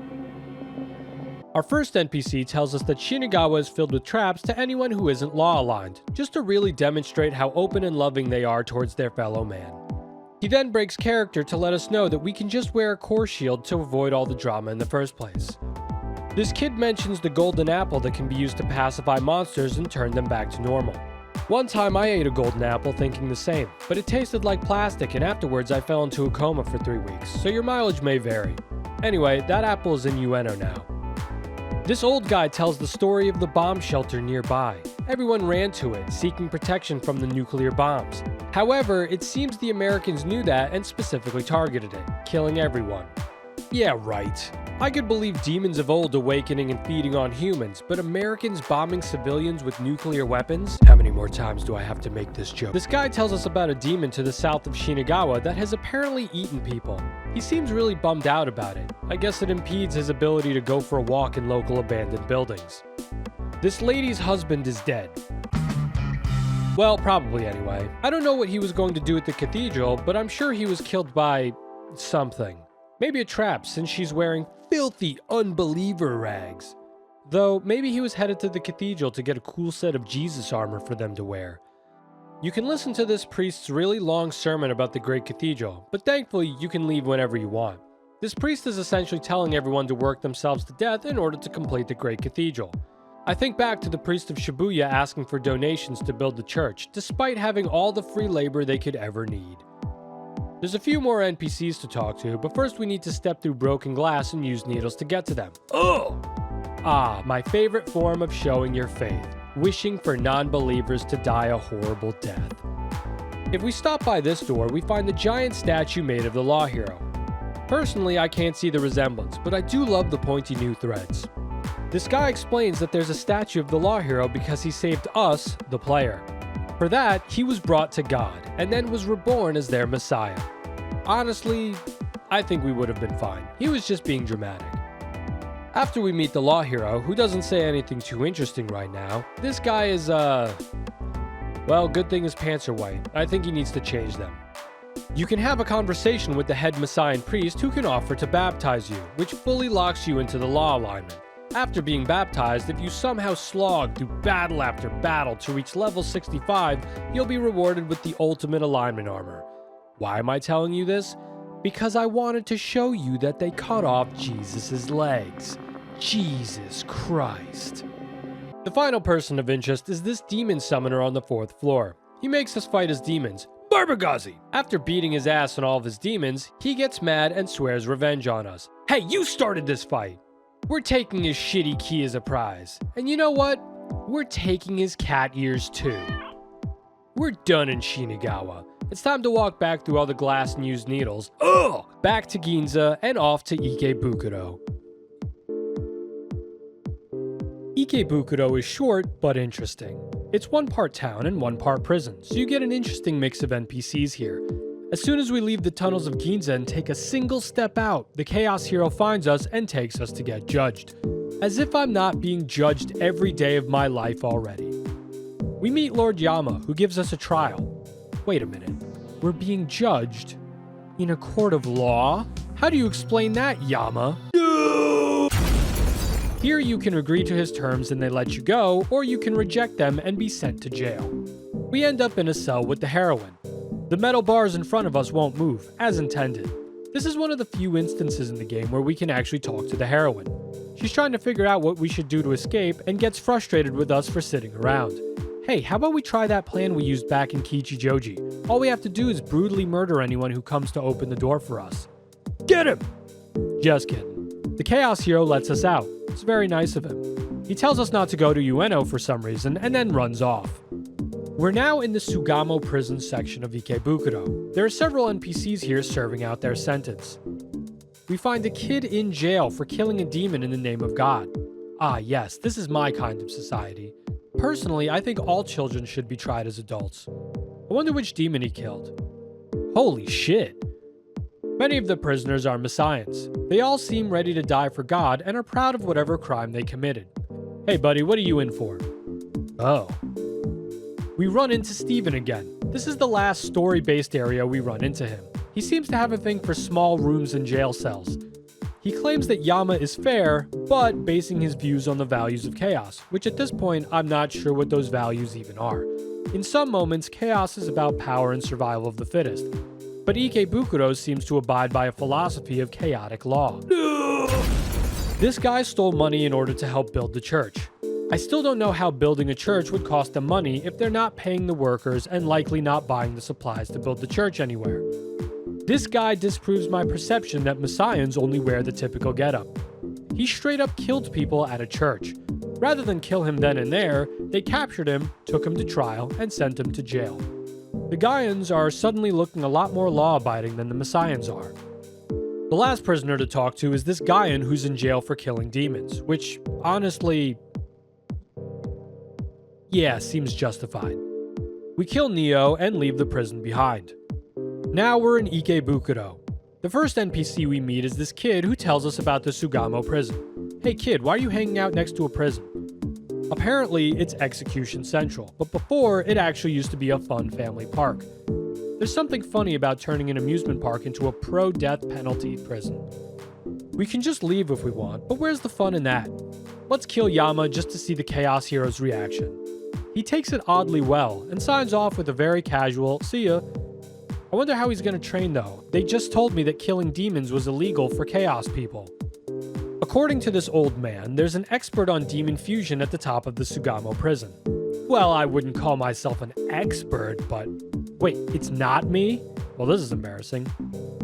Our first NPC tells us that Shinagawa is filled with traps to anyone who isn't law-aligned, just to really demonstrate how open and loving they are towards their fellow man. He then breaks character to let us know that we can just wear a core shield to avoid all the drama in the first place. This kid mentions the golden apple that can be used to pacify monsters and turn them back to normal. One time I ate a golden apple thinking the same, but it tasted like plastic and afterwards I fell into a coma for 3 weeks, so your mileage may vary. Anyway, that apple is in Ueno now. This old guy tells the story of the bomb shelter nearby. Everyone ran to it, seeking protection from the nuclear bombs. However, it seems the Americans knew that and specifically targeted it, killing everyone. Yeah, right. I could believe demons of old awakening and feeding on humans, but Americans bombing civilians with nuclear weapons? How many more times do I have to make this joke? This guy tells us about a demon to the south of Shinagawa that has apparently eaten people. He seems really bummed out about it. I guess it impedes his ability to go for a walk in local abandoned buildings. This lady's husband is dead. Well, probably anyway. I don't know what he was going to do at the cathedral, but I'm sure he was killed by something. Maybe a trap, since she's wearing filthy unbeliever rags. Though, maybe he was headed to the cathedral to get a cool set of Jesus armor for them to wear. You can listen to this priest's really long sermon about the Great Cathedral, but thankfully you can leave whenever you want. This priest is essentially telling everyone to work themselves to death in order to complete the Great Cathedral. I think back to the priest of Shibuya asking for donations to build the church, despite having all the free labor they could ever need. There's a few more NPCs to talk to, but first we need to step through broken glass and use needles to get to them. Ugh! Ah, my favorite form of showing your faith, wishing for non-believers to die a horrible death. If we stop by this door, we find the giant statue made of the law hero. Personally, I can't see the resemblance, but I do love the pointy new threads. This guy explains that there's a statue of the law hero because he saved us, the player. For that, he was brought to God, and then was reborn as their Messiah. Honestly, I think we would have been fine. He was just being dramatic. After we meet the law hero, who doesn't say anything too interesting right now, this guy is, well, good thing his pants are white. I think he needs to change them. You can have a conversation with the head Messiah priest who can offer to baptize you, which fully locks you into the law alignment. After being baptized, if you somehow slog through battle after battle to reach level 65, you'll be rewarded with the ultimate alignment armor. Why am I telling you this? Because I wanted to show you that they cut off Jesus' legs. Jesus Christ. The final person of interest is this demon summoner on the 4th floor. He makes us fight as demons. Barbagazi! After beating his ass on all of his demons, he gets mad and swears revenge on us. Hey, you started this fight! We're taking his shitty key as a prize. And you know what? We're taking his cat ears too. We're done in Shinagawa. It's time to walk back through all the glass and used needles. Ugh! Back to Ginza and off to Ikebukuro. Ikebukuro is short but interesting. It's one part town and one part prison, so you get an interesting mix of NPCs here. As soon as we leave the tunnels of Ginza and take a single step out, the Chaos Hero finds us and takes us to get judged. As if I'm not being judged every day of my life already. We meet Lord Yama, who gives us a trial. Wait a minute, we're being judged in a court of law? How do you explain that, Yama? No! Here you can agree to his terms and they let you go, or you can reject them and be sent to jail. We end up in a cell with the heroine. The metal bars in front of us won't move, as intended. This is one of the few instances in the game where we can actually talk to the heroine. She's trying to figure out what we should do to escape and gets frustrated with us for sitting around. Hey, how about we try that plan we used back in Kichijoji? All we have to do is brutally murder anyone who comes to open the door for us. Get him! Just kidding. The Chaos Hero lets us out. It's very nice of him. He tells us not to go to Ueno for some reason and then runs off. We're now in the Sugamo prison section of Ikebukuro. There are several NPCs here serving out their sentence. We find a kid in jail for killing a demon in the name of God. Ah yes, this is my kind of society. Personally, I think all children should be tried as adults. I wonder which demon he killed. Holy shit. Many of the prisoners are Messiahs. They all seem ready to die for God and are proud of whatever crime they committed. Hey buddy, what are you in for? Oh. We run into Steven again. This is the last story-based area we run into him. He seems to have a thing for small rooms and jail cells. He claims that Yama is fair, but basing his views on the values of chaos, which at this point, I'm not sure what those values even are. In some moments, chaos is about power and survival of the fittest, but Ikebukuro seems to abide by a philosophy of chaotic law. No! This guy stole money in order to help build the church. I still don't know how building a church would cost them money if they're not paying the workers and likely not buying the supplies to build the church anywhere. This guy disproves my perception that Messiahs only wear the typical getup. He straight up killed people at a church. Rather than kill him then and there, they captured him, took him to trial, and sent him to jail. The Gaians are suddenly looking a lot more law-abiding than the Messiahs are. The last prisoner to talk to is this Gaian who's in jail for killing demons, which, honestly, yeah, seems justified. We kill Neo and leave the prison behind. Now we're in Ikebukuro. The first NPC we meet is this kid who tells us about the Sugamo prison. Hey kid, why are you hanging out next to a prison? Apparently, it's Execution Central, but before, it actually used to be a fun family park. There's something funny about turning an amusement park into a pro-death penalty prison. We can just leave if we want, but where's the fun in that? Let's kill Yama just to see the Chaos Hero's reaction. He takes it oddly well, and signs off with a very casual, see ya. I wonder how he's gonna train though. They just told me that killing demons was illegal for Chaos people. According to this old man, there's an expert on demon fusion at the top of the Sugamo prison. Well, I wouldn't call myself an expert, but wait, it's not me? Well, this is embarrassing.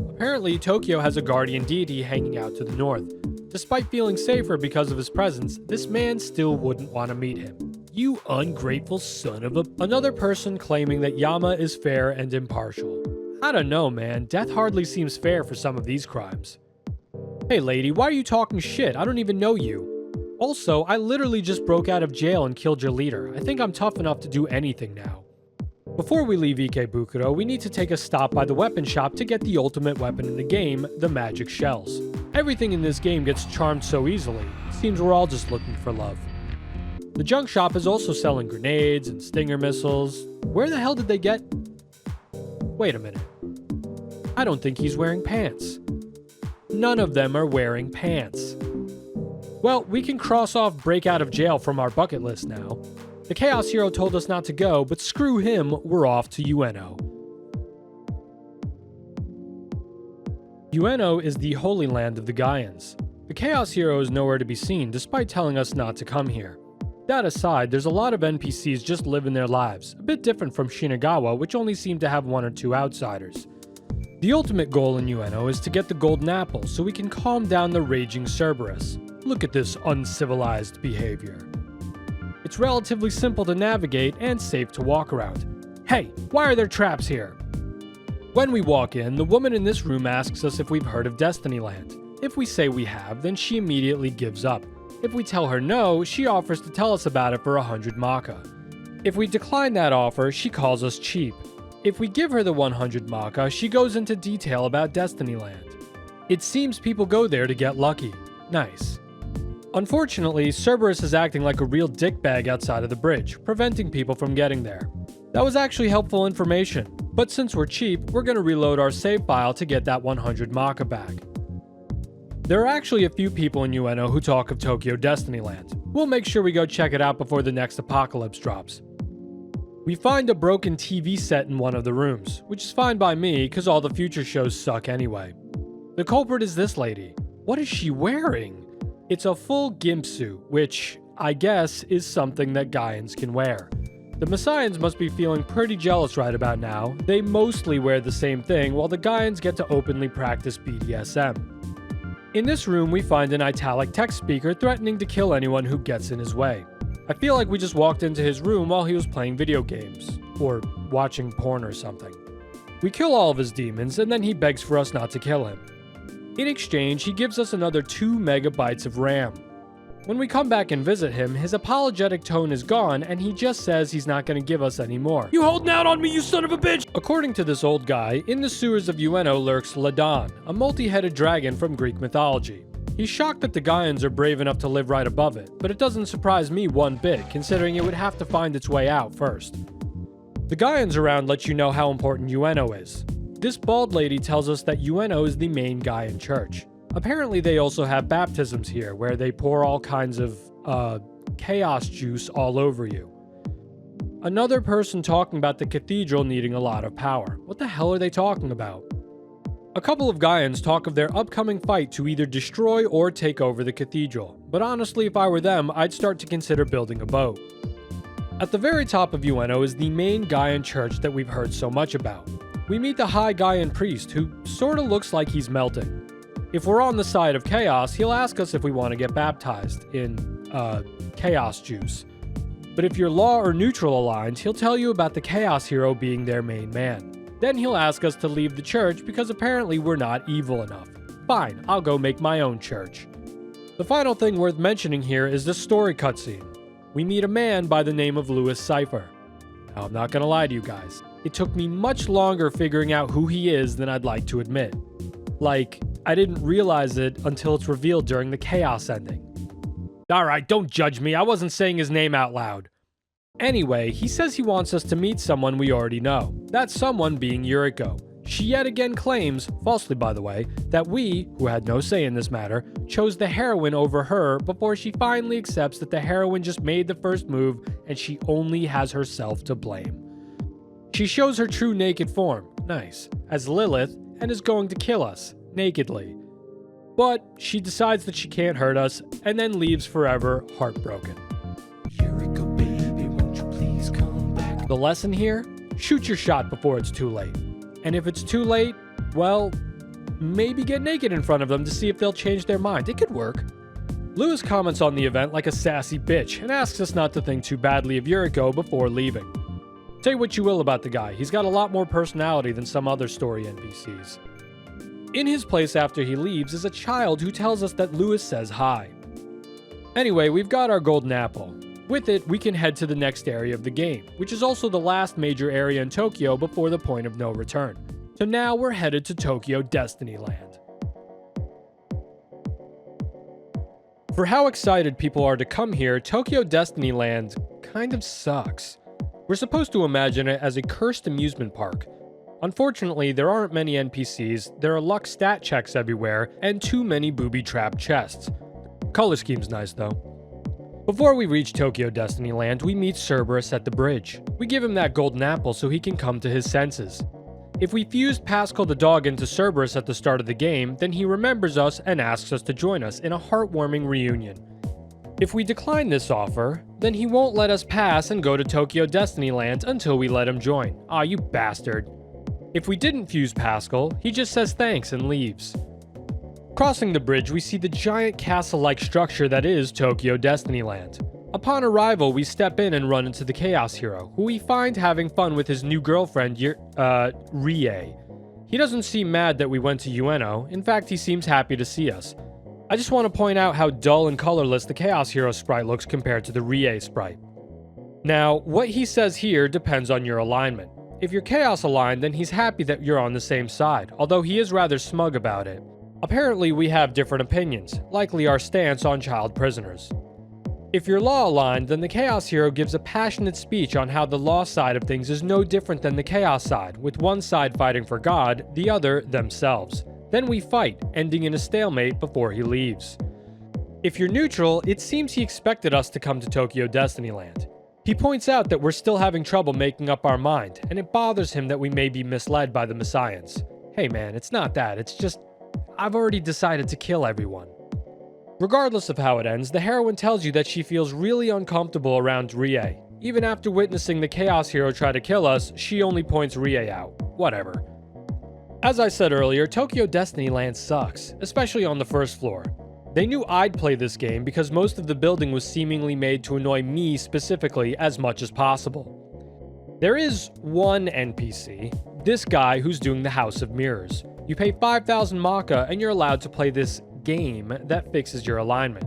Apparently, Tokyo has a guardian deity hanging out to the north. Despite feeling safer because of his presence, this man still wouldn't want to meet him. You ungrateful son of a... Another person claiming that Yama is fair and impartial. I don't know, man. Death hardly seems fair for some of these crimes. Hey lady, why are you talking shit? I don't even know you. Also, I literally just broke out of jail and killed your leader. I think I'm tough enough to do anything now. Before we leave Ikebukuro, we need to take a stop by the weapon shop to get the ultimate weapon in the game, the magic shells. Everything in this game gets charmed so easily, it seems we're all just looking for love. The junk shop is also selling grenades and stinger missiles. Where the hell did they get... Wait a minute. I don't think he's wearing pants. None of them are wearing pants. Well, we can cross off break out of jail from our bucket list now. The Chaos Hero told us not to go, but screw him, we're off to Ueno. Ueno is the holy land of the Gaians. The Chaos Hero is nowhere to be seen, despite telling us not to come here. That aside, there's a lot of NPCs just living their lives, a bit different from Shinagawa, which only seem to have one or two outsiders. The ultimate goal in Ueno is to get the golden apple so we can calm down the raging Cerberus. Look at this uncivilized behavior. It's relatively simple to navigate and safe to walk around. Hey, why are there traps here? When we walk in, the woman in this room asks us if we've heard of Destinyland. If we say we have, then she immediately gives up. If we tell her no, she offers to tell us about it for 100 maka. If we decline that offer, she calls us cheap. If we give her the 100 maka, she goes into detail about Destinyland. It seems people go there to get lucky. Nice. Unfortunately, Cerberus is acting like a real dickbag outside of the bridge, preventing people from getting there. That was actually helpful information, but since we're cheap, we're going to reload our save file to get that 100 maka back. There are actually a few people in Ueno who talk of Tokyo Destinyland. We'll make sure we go check it out before the next apocalypse drops. We find a broken TV set in one of the rooms, which is fine by me because all the future shows suck anyway. The culprit is this lady. What is she wearing? It's a full gimp suit, which, I guess, is something that Gaians can wear. The Messians must be feeling pretty jealous right about now. They mostly wear the same thing, while the Gaians get to openly practice BDSM. In this room, we find an italic text speaker threatening to kill anyone who gets in his way. I feel like we just walked into his room while he was playing video games, or watching porn or something. We kill all of his demons, and then he begs for us not to kill him. In exchange, he gives us another 2 megabytes of RAM. When we come back and visit him, his apologetic tone is gone and he just says he's not going to give us any more. You holding out on me, you son of a bitch! According to this old guy, in the sewers of Ueno lurks Ladon, a multi-headed dragon from Greek mythology. He's shocked that the Gaians are brave enough to live right above it, but it doesn't surprise me one bit, considering it would have to find its way out first. The Gaians around let you know how important Ueno is. This bald lady tells us that Ueno is the main Gaian church. Apparently they also have baptisms here, where they pour all kinds of, chaos juice all over you. Another person talking about the cathedral needing a lot of power. What the hell are they talking about? A couple of Gaians talk of their upcoming fight to either destroy or take over the cathedral, but honestly, if I were them, I'd start to consider building a boat. At the very top of Ueno is the main Gaian church that we've heard so much about. We meet the High Gaian priest, who sorta looks like he's melting. If we're on the side of chaos, he'll ask us if we want to get baptized in, chaos juice. But if you're law or neutral aligned, he'll tell you about the Chaos Hero being their main man. Then he'll ask us to leave the church because apparently we're not evil enough. Fine, I'll go make my own church. The final thing worth mentioning here is the story cutscene. We meet a man by the name of Louis Cypher. Now, I'm not gonna lie to you guys. It took me much longer figuring out who he is than I'd like to admit. Like, I didn't realize it until it's revealed during the Chaos ending. Alright, don't judge me, I wasn't saying his name out loud. Anyway, he says he wants us to meet someone we already know. That someone being Yuriko. She yet again claims, falsely by the way, that we, who had no say in this matter, chose the heroine over her before she finally accepts that the heroine just made the first move and she only has herself to blame. She shows her true naked form, nice, as Lilith, and is going to kill us, nakedly. But she decides that she can't hurt us, and then leaves forever heartbroken. Yuriko, baby, won't you please come back? The lesson here? Shoot your shot before it's too late. And if it's too late, well, maybe get naked in front of them to see if they'll change their mind. It could work. Lewis comments on the event like a sassy bitch, and asks us not to think too badly of Yuriko before leaving. Say what you will about the guy, he's got a lot more personality than some other story NPCs. In his place after he leaves is a child who tells us that Lewis says hi. Anyway, we've got our golden apple. With it, we can head to the next area of the game, which is also the last major area in Tokyo before the point of no return. So now we're headed to Tokyo Destiny Land. For how excited people are to come here, Tokyo Destiny Land kind of sucks. We're supposed to imagine it as a cursed amusement park. Unfortunately, there aren't many NPCs, there are luck stat checks everywhere, and too many booby-trapped chests. Color scheme's nice though. Before we reach Tokyo Destiny Land, we meet Cerberus at the bridge. We give him that golden apple so he can come to his senses. If we fused Pascal the dog into Cerberus at the start of the game, then he remembers us and asks us to join us in a heartwarming reunion. If we decline this offer, then he won't let us pass and go to Tokyo Destiny Land until we let him join. Aw, you bastard. If we didn't fuse Pascal, he just says thanks and leaves. Crossing the bridge, we see the giant castle-like structure that is Tokyo Destiny Land. Upon arrival, we step in and run into the Chaos Hero, who we find having fun with his new girlfriend, Rie. He doesn't seem mad that we went to Ueno. In fact, he seems happy to see us. I just want to point out how dull and colorless the Chaos Hero sprite looks compared to the Rie sprite. Now, what he says here depends on your alignment. If you're Chaos aligned, then he's happy that you're on the same side, although he is rather smug about it. Apparently, we have different opinions, likely our stance on child prisoners. If you're law aligned, then the Chaos Hero gives a passionate speech on how the law side of things is no different than the Chaos side, with one side fighting for God, the other themselves. Then we fight, ending in a stalemate before he leaves. If you're neutral, it seems he expected us to come to Tokyo Destiny Land. He points out that we're still having trouble making up our mind, and it bothers him that we may be misled by the Messians. Hey man, it's not that, it's just, I've already decided to kill everyone. Regardless of how it ends, the heroine tells you that she feels really uncomfortable around Rie. Even after witnessing the Chaos Hero try to kill us, she only points Rie out. Whatever. As I said earlier, Tokyo Destiny Land sucks, especially on the first floor. They knew I'd play this game because most of the building was seemingly made to annoy me specifically as much as possible. There is one NPC, this guy who's doing the House of Mirrors. You pay 5,000 Maka and you're allowed to play this game that fixes your alignment.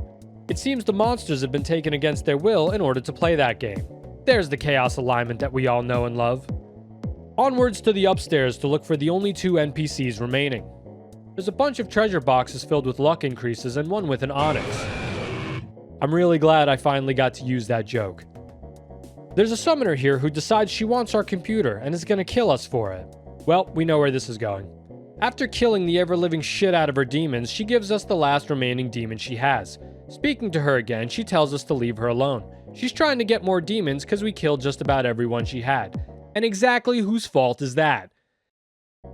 It seems the monsters have been taken against their will in order to play that game. There's the chaos alignment that we all know and love. Onwards to the upstairs to look for the only two NPCs remaining. There's a bunch of treasure boxes filled with luck increases and one with an onyx. I'm really glad I finally got to use that joke. There's a summoner here who decides she wants our computer and is gonna kill us for it. Well, we know where this is going. After killing the ever-living shit out of her demons, she gives us the last remaining demon she has. Speaking to her again, she tells us to leave her alone. She's trying to get more demons because we killed just about everyone she had. And exactly whose fault is that?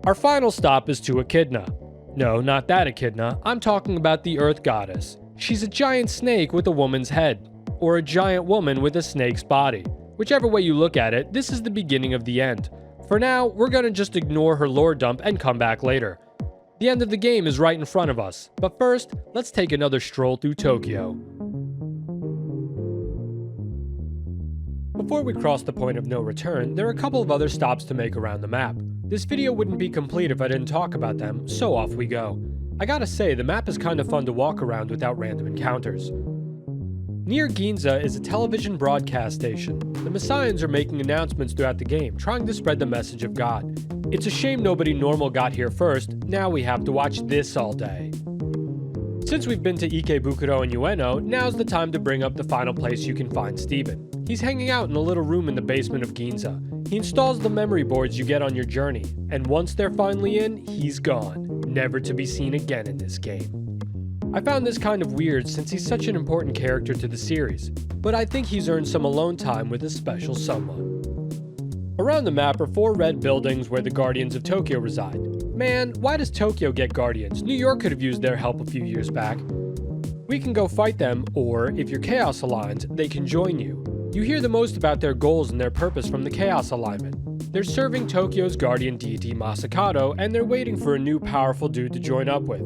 Our final stop is to Echidna. No, not that Echidna. I'm talking about the Earth Goddess. She's a giant snake with a woman's head. Or a giant woman with a snake's body. Whichever way you look at it, this is the beginning of the end. For now, we're gonna just ignore her lore dump and come back later. The end of the game is right in front of us, but first, let's take another stroll through Tokyo. Before we cross the point of no return, there are a couple of other stops to make around the map. This video wouldn't be complete if I didn't talk about them, so off we go. I gotta say, the map is kinda fun to walk around without random encounters. Near Ginza is a television broadcast station. The Messians are making announcements throughout the game, trying to spread the message of God. It's a shame nobody normal got here first, now we have to watch this all day. Since we've been to Ikebukuro and Ueno, now's the time to bring up the final place you can find Steven. He's hanging out in a little room in the basement of Ginza. He installs the memory boards you get on your journey, and once they're finally in, he's gone, never to be seen again in this game. I found this kind of weird since he's such an important character to the series, but I think he's earned some alone time with a special someone. Around the map are 4 red buildings where the Guardians of Tokyo reside. Man, why does Tokyo get Guardians? New York could have used their help a few years back. We can go fight them, or, if you're Chaos aligned, they can join you. You hear the most about their goals and their purpose from the Chaos alignment. They're serving Tokyo's guardian deity Masakato, and they're waiting for a new powerful dude to join up with.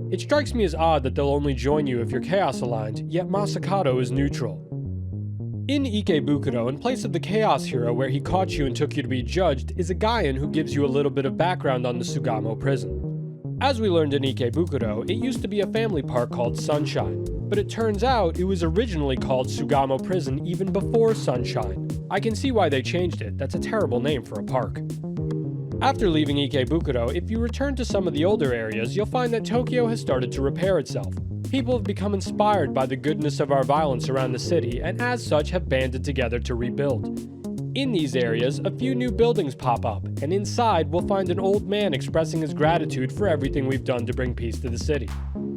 It strikes me as odd that they'll only join you if you're Chaos aligned, yet Masakato is neutral. In Ikebukuro, in place of the Chaos Hero where he caught you and took you to be judged, is a Gaian who gives you a little bit of background on the Sugamo prison. As we learned in Ikebukuro, it used to be a family park called Sunshine, but it turns out it was originally called Sugamo Prison even before Sunshine. I can see why they changed it. That's a terrible name for a park. After leaving Ikebukuro, if you return to some of the older areas, you'll find that Tokyo has started to repair itself. People have become inspired by the goodness of our violence around the city, and as such have banded together to rebuild. In these areas, a few new buildings pop up, and inside we'll find an old man expressing his gratitude for everything we've done to bring peace to the city.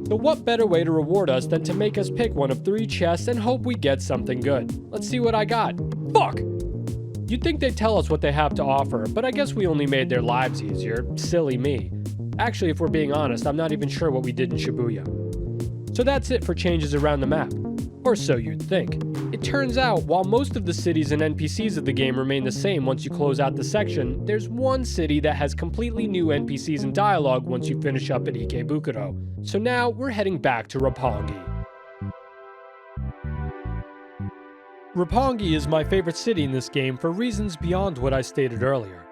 So what better way to reward us than to make us pick one of 3 chests and hope we get something good? Let's see what I got. Fuck! You'd think they'd tell us what they have to offer, but I guess we only made their lives easier. Silly me. Actually, if we're being honest, I'm not even sure what we did in Shibuya. So that's it for changes around the map. Or so you'd think. It turns out, while most of the cities and NPCs of the game remain the same once you close out the section, there's one city that has completely new NPCs and dialogue once you finish up at Ikebukuro. So now, we're heading back to Roppongi. Roppongi is my favorite city in this game for reasons beyond what I stated earlier.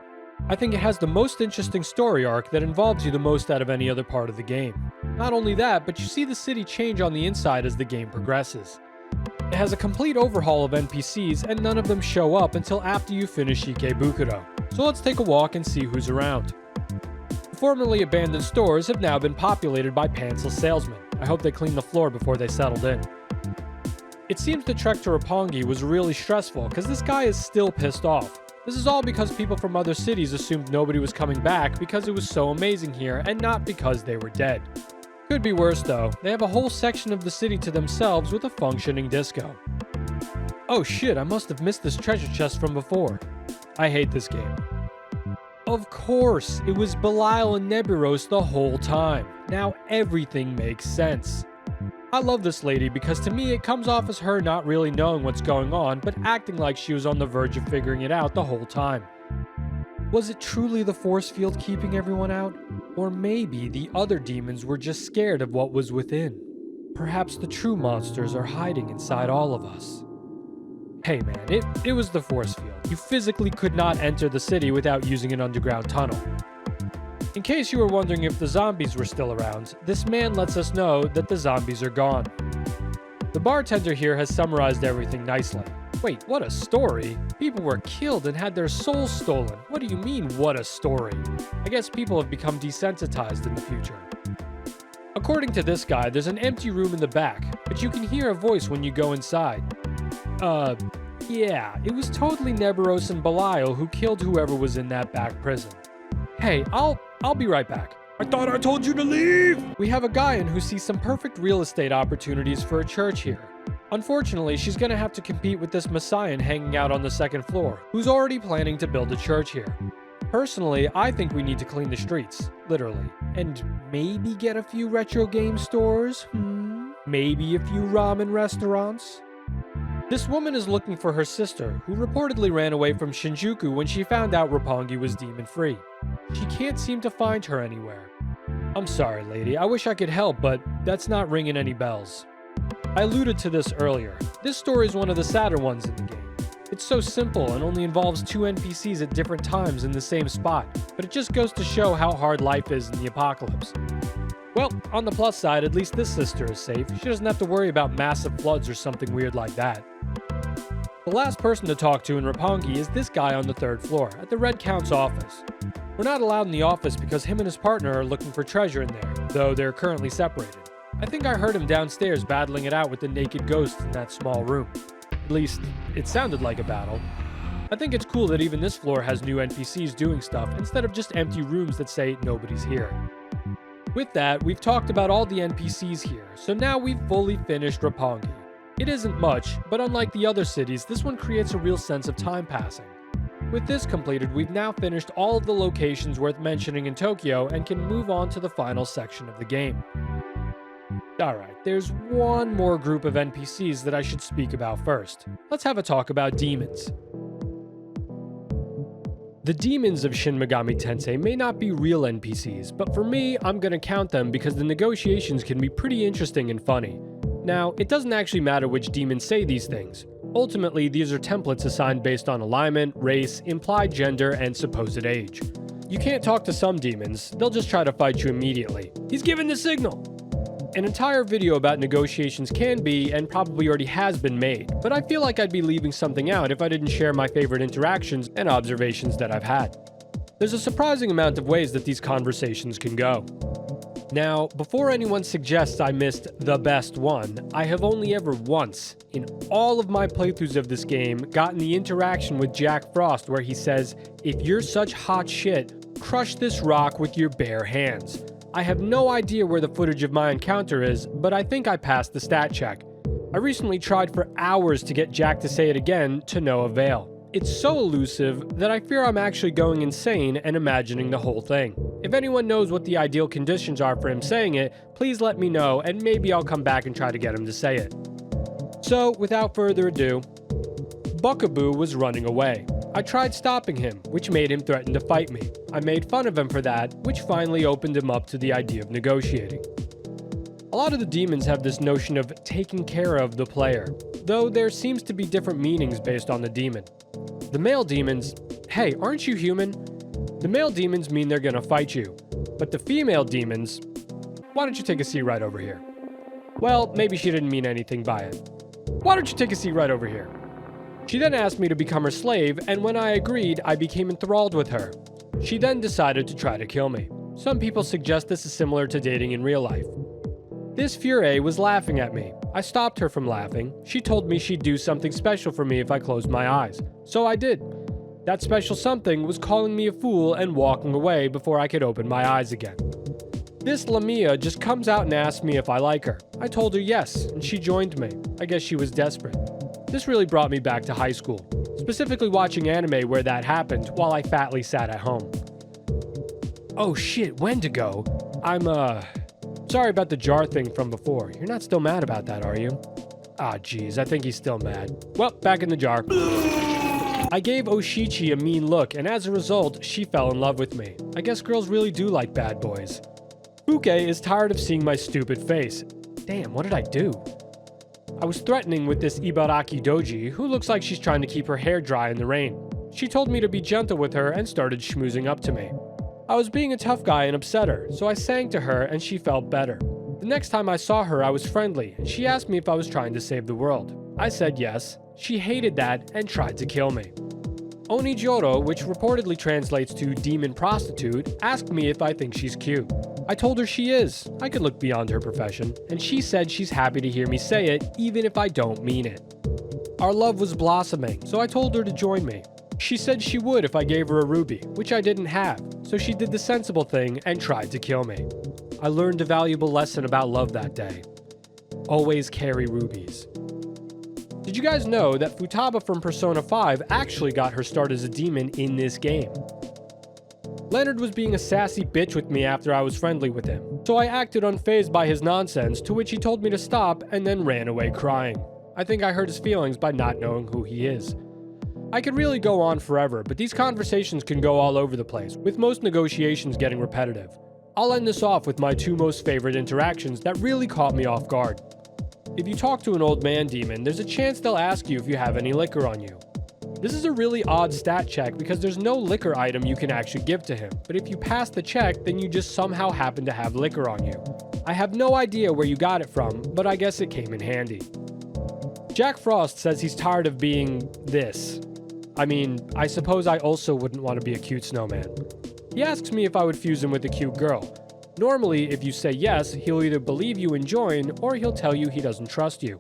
I think it has the most interesting story arc that involves you the most out of any other part of the game. Not only that, but you see the city change on the inside as the game progresses. It has a complete overhaul of NPCs, and none of them show up until after you finish Ikebukuro. So let's take a walk and see who's around. The formerly abandoned stores have now been populated by pantsless salesmen. I hope they cleaned the floor before they settled in. It seems the trek to Roppongi was really stressful because this guy is still pissed off. This is all because people from other cities assumed nobody was coming back because it was so amazing here and not because they were dead. Could be worse though, they have a whole section of the city to themselves with a functioning disco. Oh shit, I must have missed this treasure chest from before. I hate this game. Of course, it was Belial and Neburos the whole time. Now everything makes sense. I love this lady because to me it comes off as her not really knowing what's going on, but acting like she was on the verge of figuring it out the whole time. Was it truly the force field keeping everyone out? Or maybe the other demons were just scared of what was within? Perhaps the true monsters are hiding inside all of us. Hey man, it was the force field. You physically could not enter the city without using an underground tunnel. In case you were wondering if the zombies were still around, this man lets us know that the zombies are gone. The bartender here has summarized everything nicely. Wait, what a story? People were killed and had their souls stolen. What do you mean, what a story? I guess people have become desensitized in the future. According to this guy, there's an empty room in the back, but you can hear a voice when you go inside. Yeah, it was totally Neburos and Belial who killed whoever was in that back prison. Hey, I'll be right back. I thought I told you to leave! We have a guy in who sees some perfect real estate opportunities for a church here. Unfortunately, she's gonna have to compete with this Messiah hanging out on the 2nd floor, who's already planning to build a church here. Personally, I think we need to clean the streets, literally, and maybe get a few retro game stores, maybe a few ramen restaurants. This woman is looking for her sister, who reportedly ran away from Shinjuku when she found out Roppongi was demon-free. She can't seem to find her anywhere. I'm sorry, lady, I wish I could help, but that's not ringing any bells. I alluded to this earlier. This story is one of the sadder ones in the game. It's so simple and only involves 2 NPCs at different times in the same spot, but it just goes to show how hard life is in the apocalypse. Well, on the plus side, at least this sister is safe. She doesn't have to worry about massive floods or something weird like that. The last person to talk to in Roppongi is this guy on the 3rd floor, at the Red Count's office. We're not allowed in the office because him and his partner are looking for treasure in there, though they're currently separated. I think I heard him downstairs battling it out with the naked ghost in that small room. At least, it sounded like a battle. I think it's cool that even this floor has new NPCs doing stuff instead of just empty rooms that say nobody's here. With that, we've talked about all the NPCs here, so now we've fully finished Roppongi. It isn't much, but unlike the other cities, this one creates a real sense of time passing. With this completed, we've now finished all of the locations worth mentioning in Tokyo and can move on to the final section of the game. Alright, there's one more group of NPCs that I should speak about first. Let's have a talk about demons. The demons of Shin Megami Tensei may not be real NPCs, but for me, I'm gonna count them because the negotiations can be pretty interesting and funny. Now, it doesn't actually matter which demons say these things. Ultimately, these are templates assigned based on alignment, race, implied gender, and supposed age. You can't talk to some demons, they'll just try to fight you immediately. He's given the signal! An entire video about negotiations can be, and probably already has been made, but I feel like I'd be leaving something out if I didn't share my favorite interactions and observations that I've had. There's a surprising amount of ways that these conversations can go. Now, before anyone suggests I missed the best one, I have only ever once, in all of my playthroughs of this game, gotten the interaction with Jack Frost where he says, "If you're such hot shit, crush this rock with your bare hands." I have no idea where the footage of my encounter is, but I think I passed the stat check. I recently tried for hours to get Jack to say it again, to no avail. It's so elusive that I fear I'm actually going insane and imagining the whole thing. If anyone knows what the ideal conditions are for him saying it, please let me know and maybe I'll come back and try to get him to say it. So, without further ado, Buckaboo was running away. I tried stopping him, which made him threaten to fight me. I made fun of him for that, which finally opened him up to the idea of negotiating. A lot of the demons have this notion of taking care of the player, though there seems to be different meanings based on the demon. The male demons, hey, aren't you human? The male demons mean they're gonna fight you, but the female demons, why don't you take a seat right over here? Well, maybe she didn't mean anything by it. Why don't you take a seat right over here? She then asked me to become her slave, and when I agreed, I became enthralled with her. She then decided to try to kill me. Some people suggest this is similar to dating in real life. This Furie was laughing at me. I stopped her from laughing. She told me she'd do something special for me if I closed my eyes. So I did. That special something was calling me a fool and walking away before I could open my eyes again. This Lamia just comes out and asks me if I like her. I told her yes, and she joined me. I guess she was desperate. This really brought me back to high school, specifically watching anime where that happened while I fatly sat at home. Oh shit, Wendigo. I'm sorry about the jar thing from before. You're not still mad about that, are you? Ah, geez, I think he's still mad. Well, back in the jar. I gave Oshichi a mean look, and as a result, she fell in love with me. I guess girls really do like bad boys. Fuke is tired of seeing my stupid face. Damn, what did I do? I was threatening with this Ibaraki Doji, who looks like she's trying to keep her hair dry in the rain. She told me to be gentle with her and started schmoozing up to me. I was being a tough guy and upset her, so I sang to her and she felt better. The next time I saw her, I was friendly, and she asked me if I was trying to save the world. I said yes. She hated that and tried to kill me. Onijoro, which reportedly translates to demon prostitute, asked me if I think she's cute. I told her she is. I could look beyond her profession, and she said she's happy to hear me say it, even if I don't mean it. Our love was blossoming, so I told her to join me. She said she would if I gave her a ruby, which I didn't have, so she did the sensible thing and tried to kill me. I learned a valuable lesson about love that day. Always carry rubies. Did you guys know that Futaba from Persona 5 actually got her start as a demon in this game? Leonard was being a sassy bitch with me after I was friendly with him, so I acted unfazed by his nonsense, to which he told me to stop and then ran away crying. I think I hurt his feelings by not knowing who he is. I could really go on forever, but these conversations can go all over the place, with most negotiations getting repetitive. I'll end this off with my two most favorite interactions that really caught me off guard. If you talk to an old man demon, there's a chance they'll ask you if you have any liquor on you. This is a really odd stat check because there's no liquor item you can actually give to him, but if you pass the check, then you just somehow happen to have liquor on you. I have no idea where you got it from, but I guess it came in handy. Jack Frost says he's tired of being this. I mean, I suppose I also wouldn't want to be a cute snowman. He asks me if I would fuse him with a cute girl. Normally, if you say yes, he'll either believe you and join, or he'll tell you he doesn't trust you.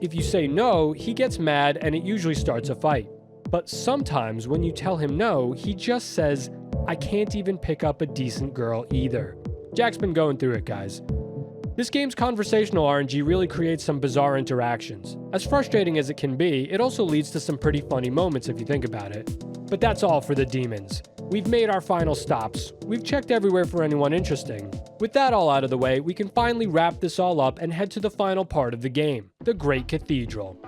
If you say no, he gets mad and it usually starts a fight. But sometimes when you tell him no, he just says, I can't even pick up a decent girl either. Jack's been going through it, guys. This game's conversational RNG really creates some bizarre interactions. As frustrating as it can be, it also leads to some pretty funny moments if you think about it. But that's all for the demons. We've made our final stops. We've checked everywhere for anyone interesting. With that all out of the way, we can finally wrap this all up and head to the final part of the game, the Great Cathedral.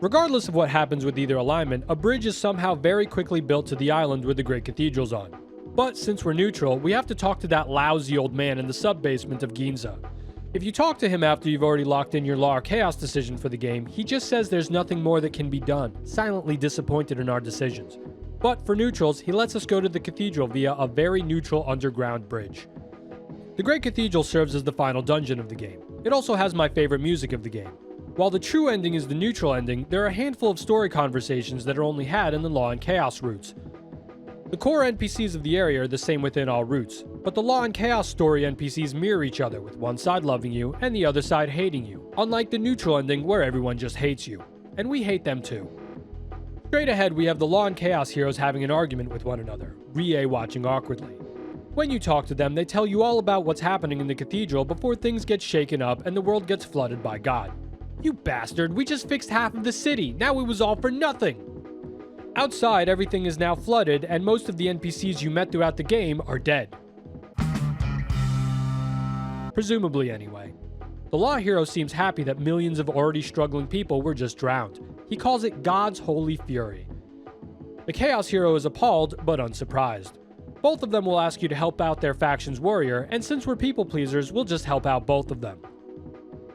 Regardless of what happens with either alignment, a bridge is somehow very quickly built to the island where the Great Cathedral's on. But since we're neutral, we have to talk to that lousy old man in the sub-basement of Ginza. If you talk to him after you've already locked in your Law or Chaos decision for the game, he just says there's nothing more that can be done, silently disappointed in our decisions. But for neutrals, he lets us go to the cathedral via a very neutral underground bridge. The Great Cathedral serves as the final dungeon of the game. It also has my favorite music of the game. While the true ending is the neutral ending, there are a handful of story conversations that are only had in the Law and Chaos routes. The core NPCs of the area are the same within all routes, but the Law and Chaos story NPCs mirror each other, with one side loving you and the other side hating you, unlike the neutral ending where everyone just hates you. And we hate them too. Straight ahead, we have the Law and Chaos heroes having an argument with one another, Rie watching awkwardly. When you talk to them, they tell you all about what's happening in the cathedral before things get shaken up and the world gets flooded by God. You bastard, we just fixed half of the city, now it was all for nothing! Outside, everything is now flooded, and most of the NPCs you met throughout the game are dead. Presumably, anyway. The Law hero seems happy that millions of already struggling people were just drowned. He calls it God's holy fury. The Chaos hero is appalled, but unsurprised. Both of them will ask you to help out their faction's warrior, and since we're people pleasers, we'll just help out both of them.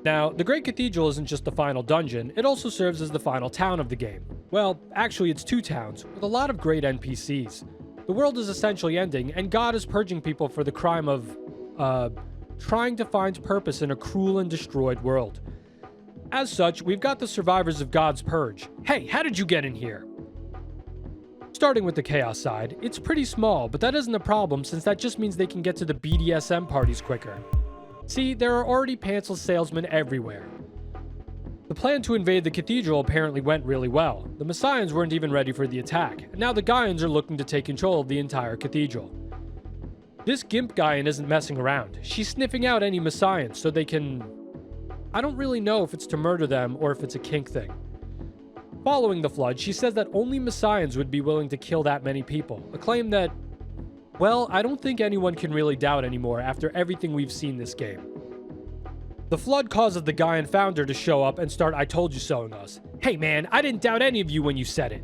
Now, the Great Cathedral isn't just the final dungeon, it also serves as the final town of the game. Well, actually it's two towns, with a lot of great NPCs. The world is essentially ending, and God is purging people for the crime of, trying to find purpose in a cruel and destroyed world. As such, we've got the survivors of God's purge. Hey, how did you get in here? Starting with the Chaos side, it's pretty small, but that isn't a problem since that just means they can get to the BDSM parties quicker. See, there are already pantsless salesmen everywhere. The plan to invade the cathedral apparently went really well. The Messians weren't even ready for the attack, and now the Gaians are looking to take control of the entire cathedral. This Gimp Gaian isn't messing around. She's sniffing out any Messians so they can... I don't really know if it's to murder them or if it's a kink thing. Following the flood, she says that only Messians would be willing to kill that many people, a claim that, well, I don't think anyone can really doubt anymore after everything we've seen this game. The flood causes the Gaian founder to show up and start I told you so-ing us. Hey man, I didn't doubt any of you when you said it.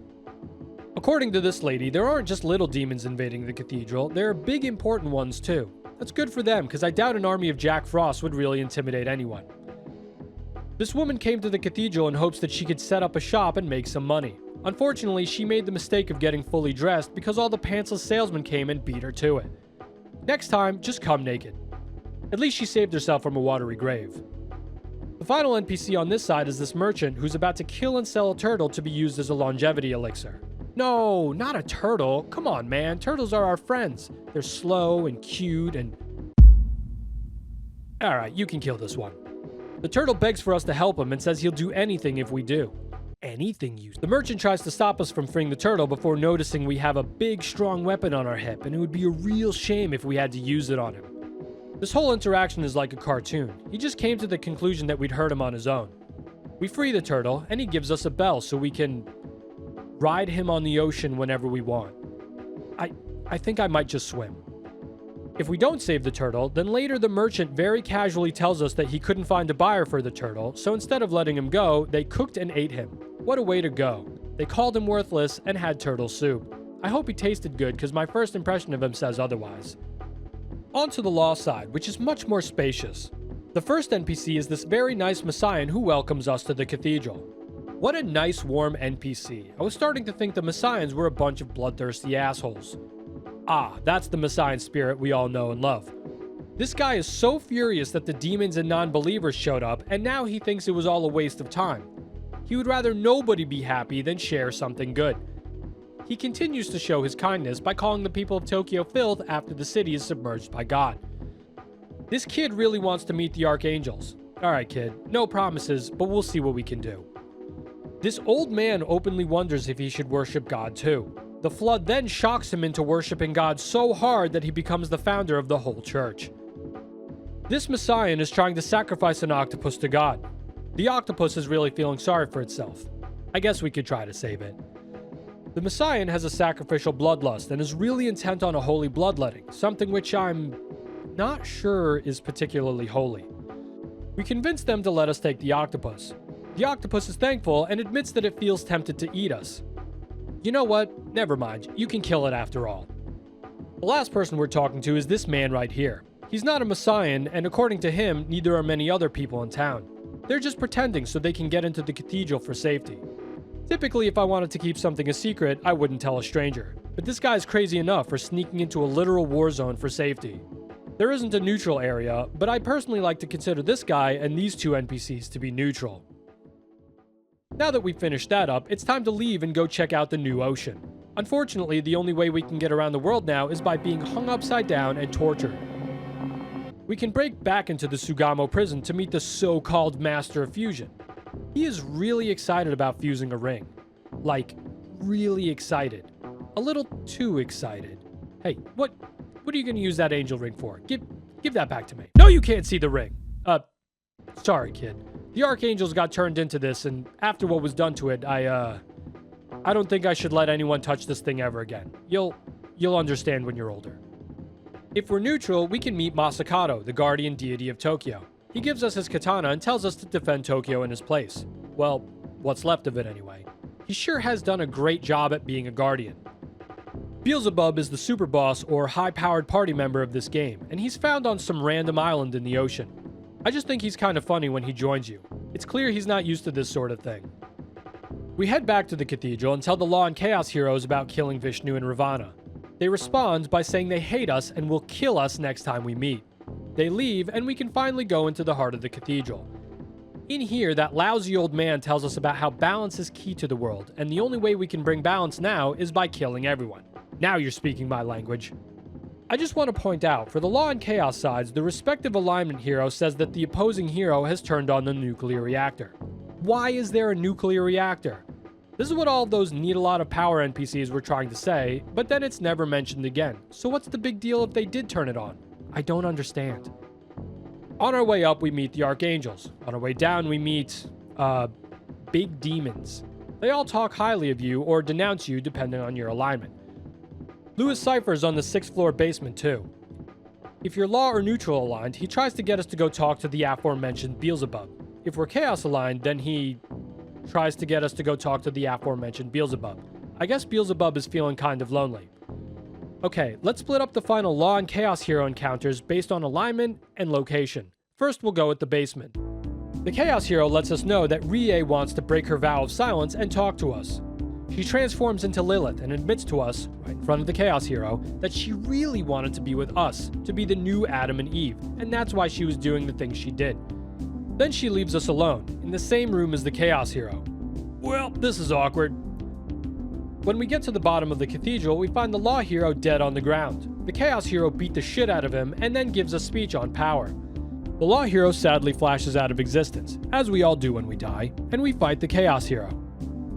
According to this lady, there aren't just little demons invading the cathedral, there are big important ones too. That's good for them, because I doubt an army of Jack Frost would really intimidate anyone. This woman came to the cathedral in hopes that she could set up a shop and make some money. Unfortunately, she made the mistake of getting fully dressed because all the pantsless salesmen came and beat her to it. Next time, just come naked. At least she saved herself from a watery grave. The final NPC on this side is this merchant who's about to kill and sell a turtle to be used as a longevity elixir. No, not a turtle. Come on, man. Turtles are our friends. They're slow and cute and... Alright, you can kill this one. The turtle begs for us to help him and says he'll do anything if we do. Anything you... The merchant tries to stop us from freeing the turtle before noticing we have a big, strong weapon on our hip, and it would be a real shame if we had to use it on him. This whole interaction is like a cartoon. He just came to the conclusion that we'd hurt him on his own. We free the turtle, and he gives us a bell so we can ride him on the ocean whenever we want. I think I might just swim. If we don't save the turtle, then later the merchant very casually tells us that he couldn't find a buyer for the turtle, so instead of letting him go, they cooked and ate him. What a way to go. They called him worthless and had turtle soup. I hope he tasted good, because my first impression of him says otherwise. On to the Law side, which is much more spacious. The first NPC is this very nice Messian who welcomes us to the cathedral. What a nice, warm NPC. I was starting to think the Messians were a bunch of bloodthirsty assholes. Ah, that's the Messian spirit we all know and love. This guy is so furious that the demons and non-believers showed up, and now he thinks it was all a waste of time. He would rather nobody be happy than share something good. He continues to show his kindness by calling the people of Tokyo filth after the city is submerged by God. This kid really wants to meet the archangels. Alright kid, no promises, but we'll see what we can do. This old man openly wonders if he should worship God too. The flood then shocks him into worshiping God so hard that he becomes the founder of the whole church. This Messian is trying to sacrifice an octopus to God. The octopus is really feeling sorry for itself. I guess we could try to save it. The Messian has a sacrificial bloodlust and is really intent on a holy bloodletting, something which I'm not sure is particularly holy. We convince them to let us take the octopus. The octopus is thankful and admits that it feels tempted to eat us. You know what? Never mind. You can kill it after all. The last person we're talking to is this man right here. He's not a Messian, and according to him, neither are many other people in town. They're just pretending so they can get into the cathedral for safety. Typically, if I wanted to keep something a secret, I wouldn't tell a stranger. but this guy's crazy enough for sneaking into a literal war zone for safety. There isn't a neutral area, but I personally like to consider this guy and these two NPCs to be neutral. Now that we've finished that up, it's time to leave and go check out the new ocean. Unfortunately, the only way we can get around the world now is by being hung upside down and tortured. We can break back into the Sugamo prison to meet the so-called Master of Fusion. He is really excited about fusing a ring. Like, really excited. A little too excited. Hey, what are you gonna use that angel ring for? Give that back to me. No, you can't see the ring! Sorry, kid. The Archangels got turned into this, and after what was done to it, I don't think I should let anyone touch this thing ever again. You'll understand when you're older. If we're neutral, we can meet Masakato, the guardian deity of Tokyo. He gives us his katana and tells us to defend Tokyo in his place. Well, what's left of it anyway. He sure has done a great job at being a guardian. Beelzebub is the super boss or high-powered party member of this game, and he's found on some random island in the ocean. I just think he's kind of funny when he joins you. It's clear he's not used to this sort of thing. We head back to the cathedral and tell the Law and Chaos heroes about killing Vishnu and Ravana. They respond by saying they hate us and will kill us next time we meet. They leave, and we can finally go into the heart of the cathedral. In here, that lousy old man tells us about how balance is key to the world, and the only way we can bring balance now is by killing everyone. Now you're speaking my language. I just want to point out, for the Law and Chaos sides, the respective alignment hero says that the opposing hero has turned on the nuclear reactor. Why is there a nuclear reactor? This is what all of those need a lot of power NPCs were trying to say, but then it's never mentioned again. So what's the big deal if they did turn it on? I don't understand. On our way up, we meet the Archangels. On our way down, we meet, big demons. They all talk highly of you or denounce you depending on your alignment. Louis Cypher's on the 6th floor basement too. If you're law or neutral aligned, he tries to get us to go talk to the aforementioned Beelzebub. If we're chaos aligned, then he tries to get us to go talk to the aforementioned Beelzebub. I guess Beelzebub is feeling kind of lonely. Okay, let's split up the final Law and Chaos hero encounters based on alignment and location. First, we'll go with the basement. The Chaos hero lets us know that Rie wants to break her vow of silence and talk to us. She transforms into Lilith and admits to us, right in front of the Chaos hero, that she really wanted to be with us, to be the new Adam and Eve, and that's why she was doing the things she did. Then she leaves us alone, in the same room as the Chaos hero. Well, this is awkward. When we get to the bottom of the cathedral, we find the Law hero dead on the ground. The Chaos hero beat the shit out of him and then gives a speech on power. The Law hero sadly flashes out of existence, as we all do when we die, and we fight the Chaos hero.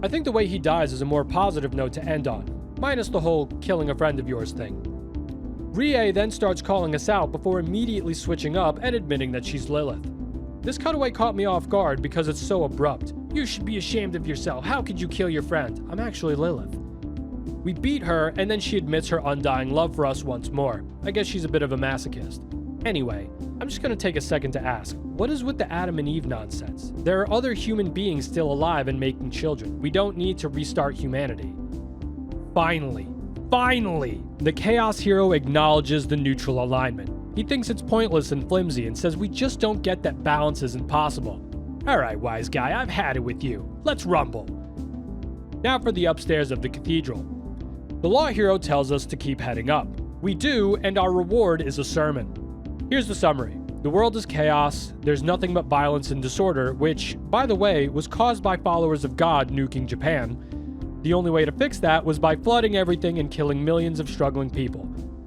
I think the way he dies is a more positive note to end on, minus the whole killing a friend of yours thing. Rie then starts calling us out before immediately switching up and admitting that she's Lilith. This cutaway caught me off guard because it's so abrupt. You should be ashamed of yourself. How could you kill your friend? I'm actually Lilith. We beat her, and then she admits her undying love for us once more. I guess she's a bit of a masochist. Anyway, I'm just gonna take a second to ask, what is with the Adam and Eve nonsense? There are other human beings still alive and making children. We don't need to restart humanity. Finally, the Chaos hero acknowledges the neutral alignment. He thinks it's pointless and flimsy and says we just don't get that balance isn't possible. Alright, wise guy, I've had it with you. Let's rumble. Now for the upstairs of the cathedral. The Law hero tells us to keep heading up. We do, and our reward is a sermon. Here's the summary. The world is chaos, there's nothing but violence and disorder, which, by the way, was caused by followers of God nuking Japan. The only way to fix that was by flooding everything and killing millions of struggling people.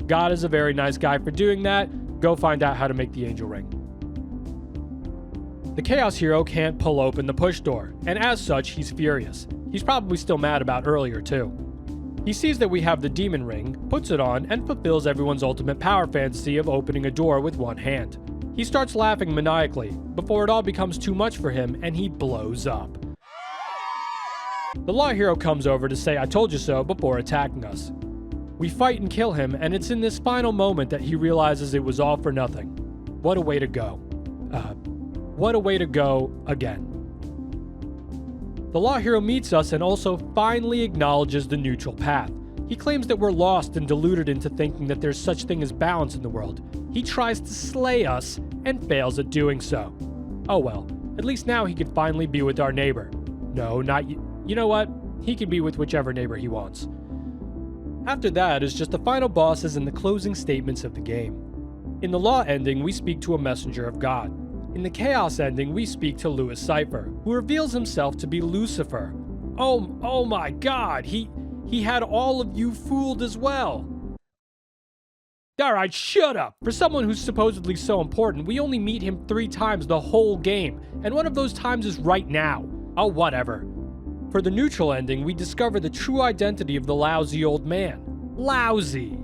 God is a very nice guy for doing that. Go find out how to make the angel ring. The Chaos hero can't pull open the push door, and as such, he's furious. He's probably still mad about earlier too. He sees that we have the demon ring, puts it on, and fulfills everyone's ultimate power fantasy of opening a door with one hand. He starts laughing maniacally, before it all becomes too much for him and he blows up. The Law hero comes over to say I told you so before attacking us. We fight and kill him, and it's in this final moment that he realizes it was all for nothing. What a way to go. What a way to go again. The Law hero meets us and also finally acknowledges the neutral path. He claims that we're lost and deluded into thinking that there's such thing as balance in the world. He tries to slay us and fails at doing so. Oh well, at least now he can finally be with our neighbor. No, not you. You know what? He can be with whichever neighbor he wants. After that is just the final bosses and the closing statements of the game. In the Law ending, we speak to a messenger of God. In the Chaos ending, we speak to Louis Cypher, who reveals himself to be Lucifer. Oh my god, he had all of you fooled as well. Alright, shut up! For someone who's supposedly so important, we only meet him 3 times the whole game, and one of those times is right now. Oh, whatever. For the neutral ending, we discover the true identity of the lousy old man. Lousy!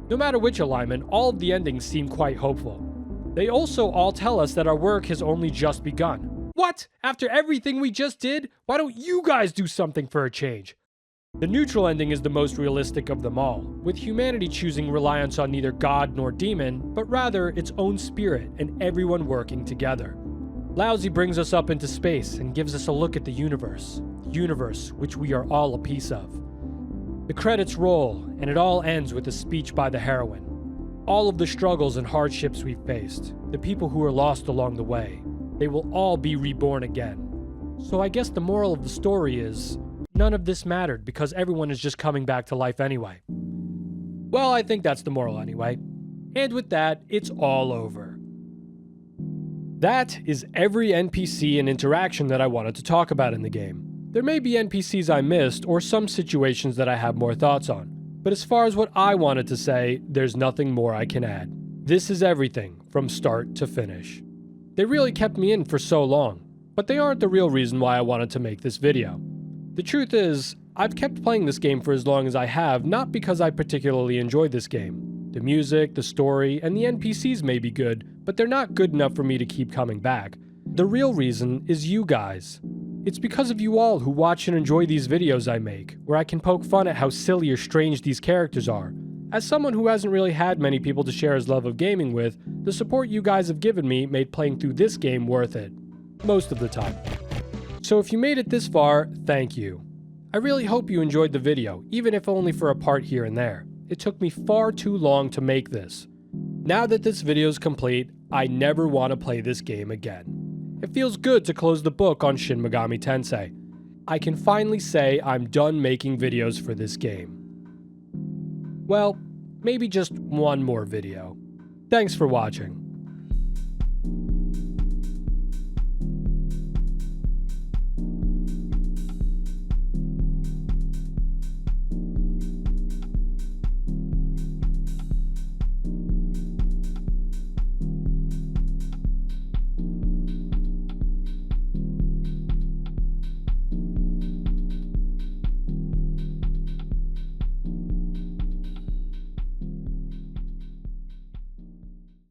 No matter which alignment, all of the endings seem quite hopeful. They also all tell us that our work has only just begun. What? After everything we just did? Why don't you guys do something for a change? The neutral ending is the most realistic of them all, with humanity choosing reliance on neither God nor demon, but rather its own spirit and everyone working together. Lousy brings us up into space and gives us a look at the universe which we are all a piece of. The credits roll, and it all ends with a speech by the heroine. All of the struggles and hardships we've faced, the people who were lost along the way, they will all be reborn again. So I guess the moral of the story is, none of this mattered because everyone is just coming back to life anyway. Well, I think that's the moral anyway. And with that, it's all over. That is every NPC and interaction that I wanted to talk about in the game. There may be NPCs I missed or some situations that I have more thoughts on, but as far as what I wanted to say, there's nothing more I can add. This is everything from start to finish. They really kept me in for so long, but they aren't the real reason why I wanted to make this video. The truth is, I've kept playing this game for as long as I have, not because I particularly enjoy this game. The music, the story, and the NPCs may be good, but they're not good enough for me to keep coming back. The real reason is you guys. It's because of you all who watch and enjoy these videos I make, where I can poke fun at how silly or strange these characters are. As someone who hasn't really had many people to share his love of gaming with, the support you guys have given me made playing through this game worth it. Most of the time. So if you made it this far, thank you. I really hope you enjoyed the video, even if only for a part here and there. It took me far too long to make this. Now that this video is complete, I never want to play this game again. It feels good to close the book on Shin Megami Tensei. I can finally say I'm done making videos for this game. Well, maybe just one more video. Thanks for watching.